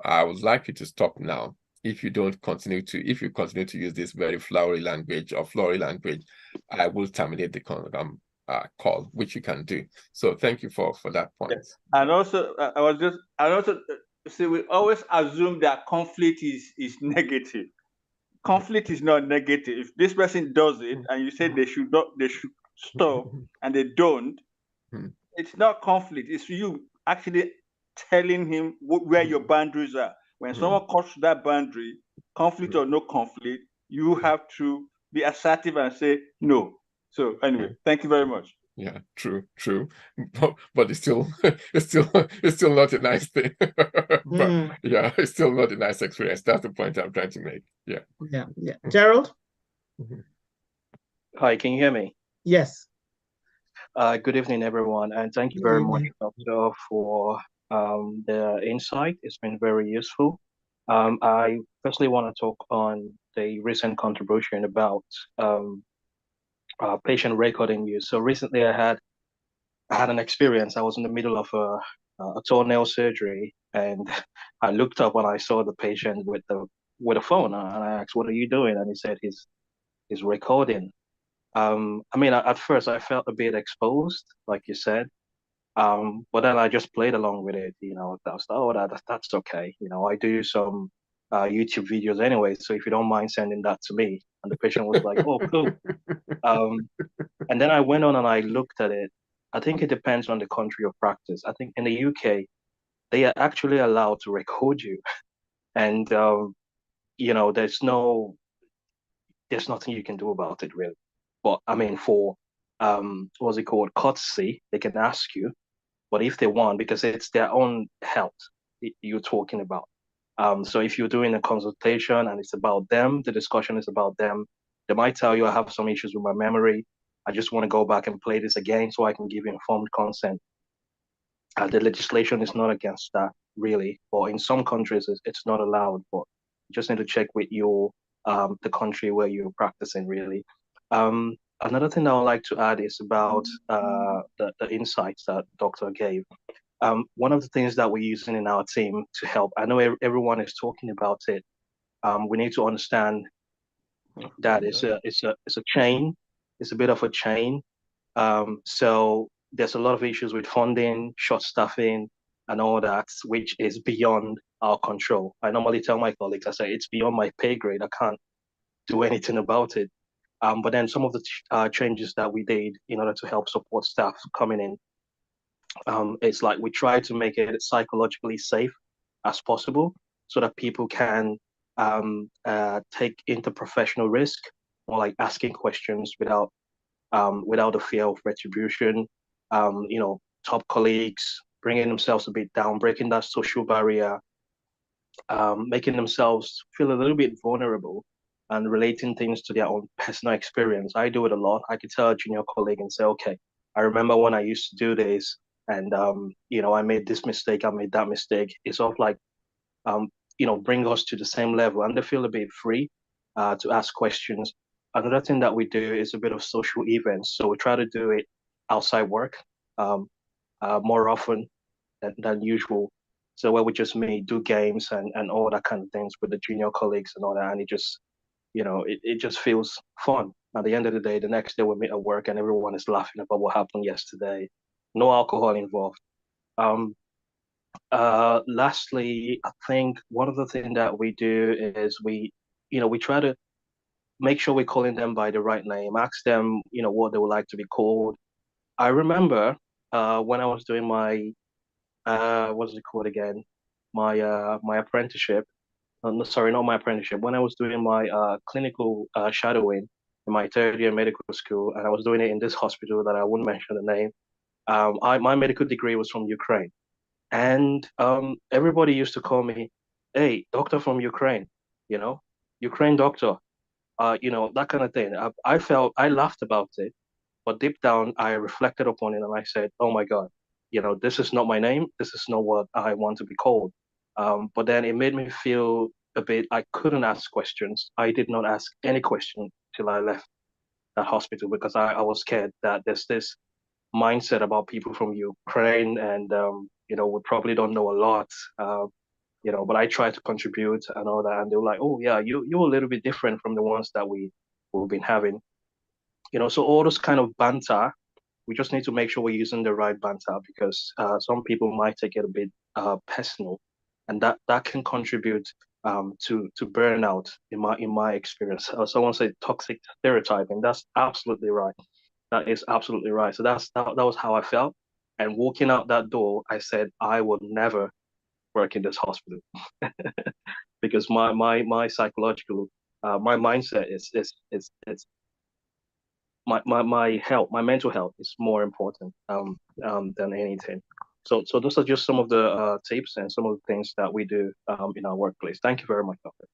S2: I would like you to stop now. If you continue to use this very flowery language, I will terminate the call, which you can do. So thank you for that point.
S6: Yes. And also, we always assume that conflict is negative. Conflict is not negative. If this person does it and you say they should stop and they don't, it's not conflict. It's you actually telling him where your boundaries are. When someone crosses that boundary, conflict or no conflict, you have to be assertive and say no. So anyway, thank you very much.
S2: Yeah, true. But it's still not a nice thing. But it's still not a nice experience. That's the point I'm trying to make. Yeah.
S1: Gerald?
S7: Hi, can you hear me?
S1: Yes.
S7: Good evening, everyone, and thank you very much, Doctor, for the insight. It's been very useful. I firstly want to talk on the recent contribution about patient recording use. So recently I had an experience. I was in the middle of a toenail surgery, and I looked up and I saw the patient with a phone, and I asked, "What are you doing?" And he said he's recording. I mean, at first I felt a bit exposed, like you said. But then I just played along with it, I was like, oh, that's okay. I do some YouTube videos anyway, so if you don't mind sending that to me. And the patient was like, oh, cool. And then I went on and I looked at it. I think it depends on the country of practice. I think in the UK, they are actually allowed to record you. And, there's nothing you can do about it really. But I mean, for, what's it called, courtesy, they can ask you. But if they want, because it's their own health you're talking about. So if you're doing a consultation and it's about them, the discussion is about them, they might tell you, I have some issues with my memory. I just want to go back and play this again so I can give you informed consent. The legislation is not against that, really. Or in some countries, it's not allowed. But you just need to check with the country where you're practicing, really. Another thing I would like to add is about the insights that doctor gave. One of the things that we're using in our team to help, I know everyone is talking about it. We need to understand that it's a chain. It's a bit of a chain. So there's a lot of issues with funding, short staffing, and all that, which is beyond our control. I normally tell my colleagues, I say it's beyond my pay grade. I can't do anything about it. But then some of the changes that we did in order to help support staff coming in, it's like we try to make it psychologically safe as possible so that people can take interprofessional risk, or like asking questions without the fear of retribution. Top colleagues bringing themselves a bit down, breaking that social barrier, making themselves feel a little bit vulnerable and relating things to their own personal experience. I do it a lot. I could tell a junior colleague and say, okay, I remember when I used to do this and, I made this mistake, I made that mistake. It's sort of like, bring us to the same level, and they feel a bit free to ask questions. Another thing that we do is a bit of social events. So we try to do it outside work more often than usual. So where we just meet, do games and all that kind of things with the junior colleagues and all that. And it just, it just feels fun. At the end of the day, the next day we meet at work and everyone is laughing about what happened yesterday. No alcohol involved. Lastly, I think one of the things that we do is we try to make sure we're calling them by the right name, ask them, what they would like to be called. I remember when I was doing my what's it called again? My apprenticeship. No, sorry, not my apprenticeship. When I was doing my clinical shadowing in my third year medical school, and I was doing it in this hospital that I wouldn't mention the name. My medical degree was from Ukraine, and everybody used to call me, "Hey, doctor from Ukraine," Ukraine doctor, that kind of thing. I laughed about it, but deep down, I reflected upon it and I said, oh my God, this is not my name. This is not what I want to be called. But then it made me feel a bit, I couldn't ask questions. I did not ask any question till I left that hospital because I was scared that there's this mindset about people from Ukraine and, we probably don't know a lot. But I try to contribute and all that. And they were like, oh yeah, you're a little bit different from the ones that we've been having. So all those kind of banter, we just need to make sure we're using the right banter because some people might take it a bit personal, and that can contribute to burnout in my experience. Someone said toxic stereotyping. That's absolutely right. That is absolutely right. So that was how I felt. And walking out that door, I said I would never work in this hospital because my psychological my mindset is my health, my mental health is more important than anything. So those are just some of the tips and some of the things that we do in our workplace. Thank you very much, Doctor.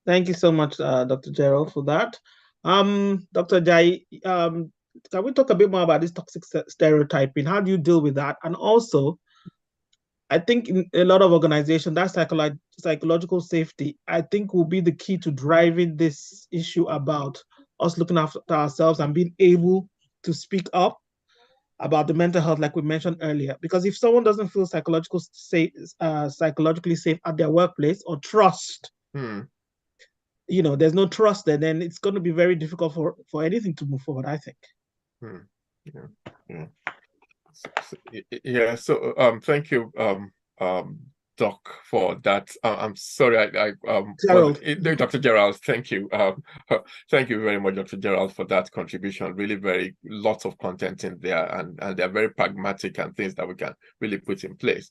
S1: Thank you so much, Dr. Gerald, for that. Dr. Jai, can we talk a bit more about this toxic stereotyping? How do you deal with that? And also, I think in a lot of organizations, that psychological safety, I think, will be the key to driving this issue about us looking after ourselves and being able to speak up. about the mental health, like we mentioned earlier. Because if someone doesn't feel psychologically safe at their workplace or trust, there's no trust there, then it's going to be very difficult for anything to move forward, I think.
S2: So thank you, Doc, for that. I'm sorry,
S1: Gerald.
S2: Dr. Gerald, thank you. Thank you very much, Dr. Gerald, for that contribution. Really lots of content in there, and they're very pragmatic and things that we can really put in place.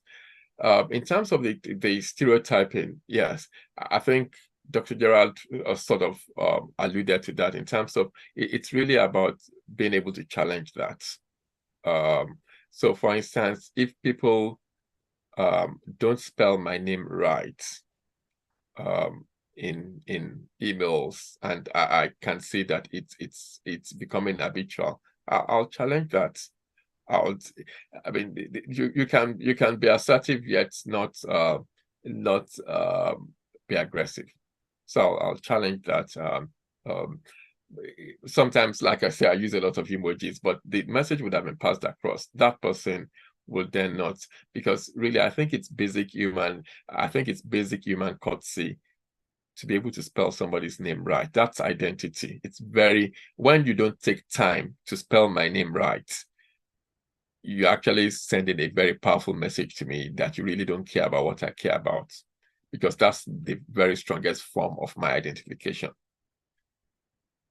S2: In terms of the stereotyping, yes, I think Dr. Gerald sort of alluded to that in terms of it's really about being able to challenge that. So, for instance, if people don't spell my name right in emails, and I can see that it's becoming habitual, I'll challenge that. I mean, you can be assertive yet not be aggressive. So I'll challenge that. Sometimes, like I say, I use a lot of emojis, but the message would have been passed across. That person would then not, because really, I think it's basic human courtesy to be able to spell somebody's name right. That's identity. It's when you don't take time to spell my name right, you're actually sending a very powerful message to me that you really don't care about what I care about, because that's the very strongest form of my identification.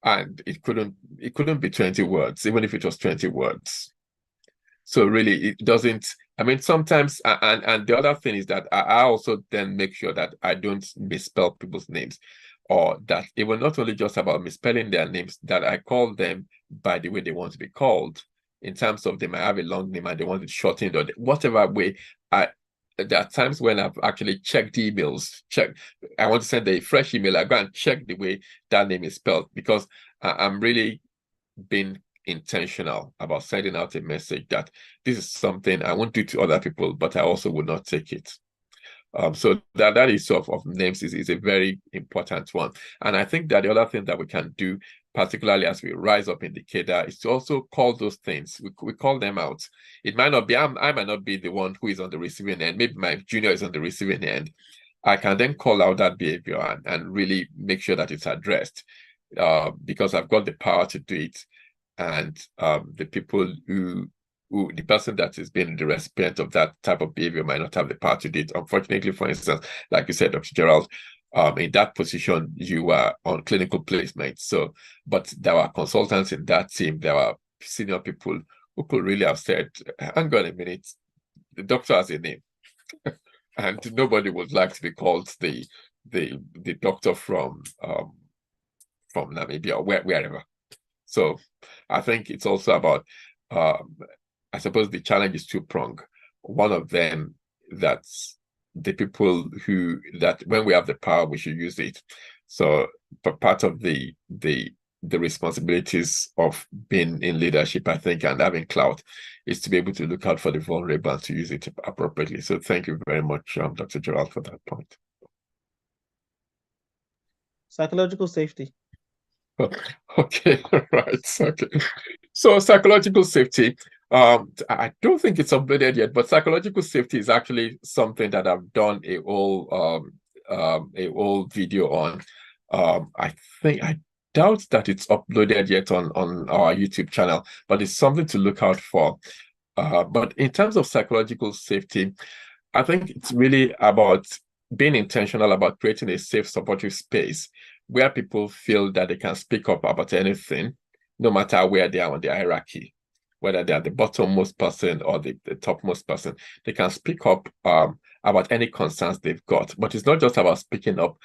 S2: And it couldn't be 20 words, even if it was 20 words. So really, it doesn't. I mean, sometimes, and the other thing is that I also then make sure that I don't misspell people's names, or that it will not only just about misspelling their names, that I call them by the way they want to be called. In terms of they might have a long name and they want it shortened, or whatever way. There are times when I've actually checked the emails. I want to send a fresh email. I go and check the way that name is spelled, because I'm really being intentional about sending out a message that this is something I won't do to other people, but I also would not take it. So that issue of names is a very important one. And I think that the other thing that we can do, particularly as we rise up in the cadre, is to also call those things. We call them out. It might not be, I might not be the one who is on the receiving end. Maybe my junior is on the receiving end. I can then call out that behavior and really make sure that it's addressed, because I've got the power to do it. And the people the person that is being the recipient of that type of behavior might not have the power to do it. Unfortunately, for instance, like you said, Dr. Gerald, in that position, you were on clinical placement. So, but there were consultants in that team, there were senior people who could really have said, hang on a minute, the doctor has a name. And nobody would like to be called the doctor from Namibia or wherever. So I think it's also about, I suppose the challenge is two-pronged. One of them, that's the people that when we have the power, we should use it. So part of the responsibilities of being in leadership, I think, and having clout, is to be able to look out for the vulnerable and to use it appropriately. So thank you very much, Dr. Gerald, for that point.
S1: Psychological safety.
S2: Okay, right. Okay. So psychological safety, I don't think it's uploaded yet, but psychological safety is actually something that I've done a whole video on. I doubt that it's uploaded yet on our YouTube channel, but it's something to look out for. But in terms of psychological safety, I think it's really about being intentional about creating a safe, supportive space where people feel that they can speak up about anything, no matter where they are on the hierarchy, whether they are the bottommost person or the topmost person. They can speak up about any concerns they've got. But it's not just about speaking up,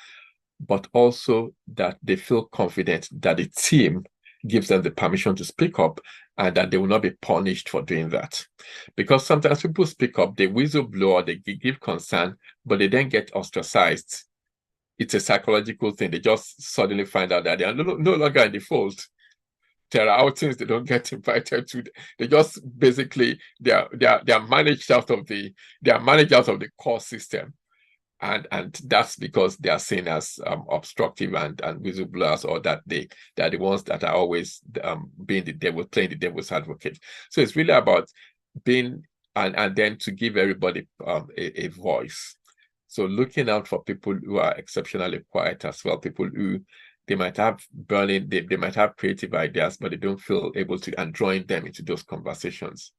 S2: but also that they feel confident that the team gives them the permission to speak up and that they will not be punished for doing that. Because sometimes people speak up, they whistleblow, they give concern, but they then get ostracized. It's a psychological thing. They just suddenly find out that they are no longer in the fold. There are outings they don't get invited to. They just basically they are managed out of the core system. And that's because they are seen as obstructive and whistleblowers, or that they're the ones that are always playing the devil's advocate. So it's really about being and then to give everybody a voice. So looking out for people who are exceptionally quiet as well, people who they might have they might have creative ideas, but they don't feel able to, and drawing them into those conversations.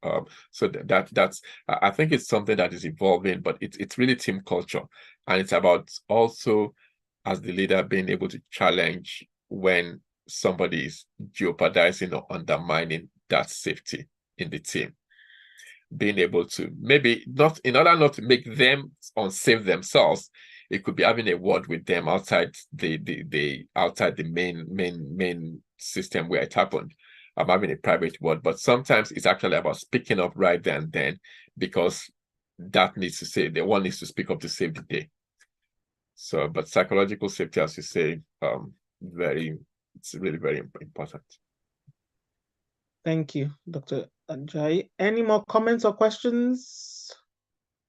S2: So that's I think it's something that is evolving, but it's really team culture, and it's about also, as the leader, being able to challenge when somebody is jeopardizing or undermining that safety in the team. Being able to, maybe not, in order not to make them unsafe themselves, it could be having a word with them outside the outside the main system where it happened. I'm having a private word, but sometimes it's actually about speaking up right there and then, because that needs to say, the one needs to speak up to save the day. So, but psychological safety, as you say, it's really very important.
S1: Thank you, Dr. Ajayi. Any more comments or questions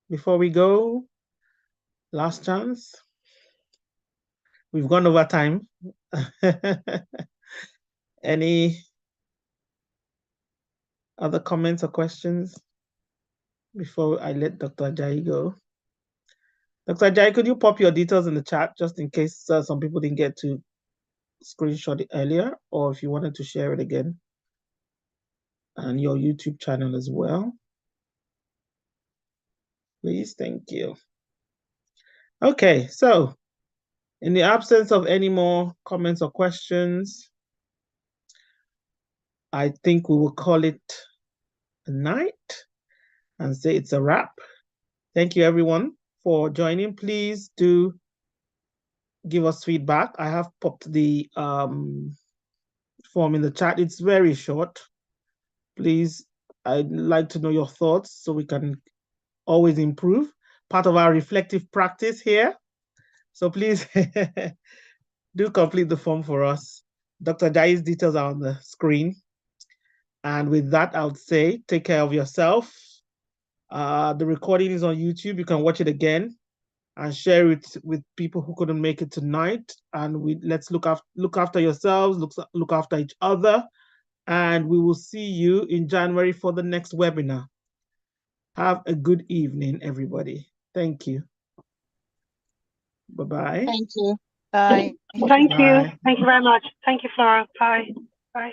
S1: before we go? Last chance. We've gone over time. Any other comments or questions before I let Dr. Ajayi go? Dr. Ajayi, could you pop your details in the chat just in case some people didn't get to screenshot it earlier, or if you wanted to share it again, and your YouTube channel as well? Please, thank you. Okay, so in the absence of any more comments or questions, I think we will call it a night and say it's a wrap. Thank you, everyone, for joining. Please do give us feedback. I have popped the form in the chat. It's very short. Please, I'd like to know your thoughts so we can always improve. Part of our reflective practice here. So please do complete the form for us. Dr. Ajayi's details are on the screen. And with that, I would say, take care of yourself. The recording is on YouTube. You can watch it again and share it with people who couldn't make it tonight. And let's look after yourselves, look after each other. And we will see you in January for the next webinar. Have a good evening, everybody. Thank you. Bye-bye.
S4: Thank you. Bye.
S8: Thank you.
S1: Bye.
S8: Thank you very much. Thank you, Flora. Bye. Bye.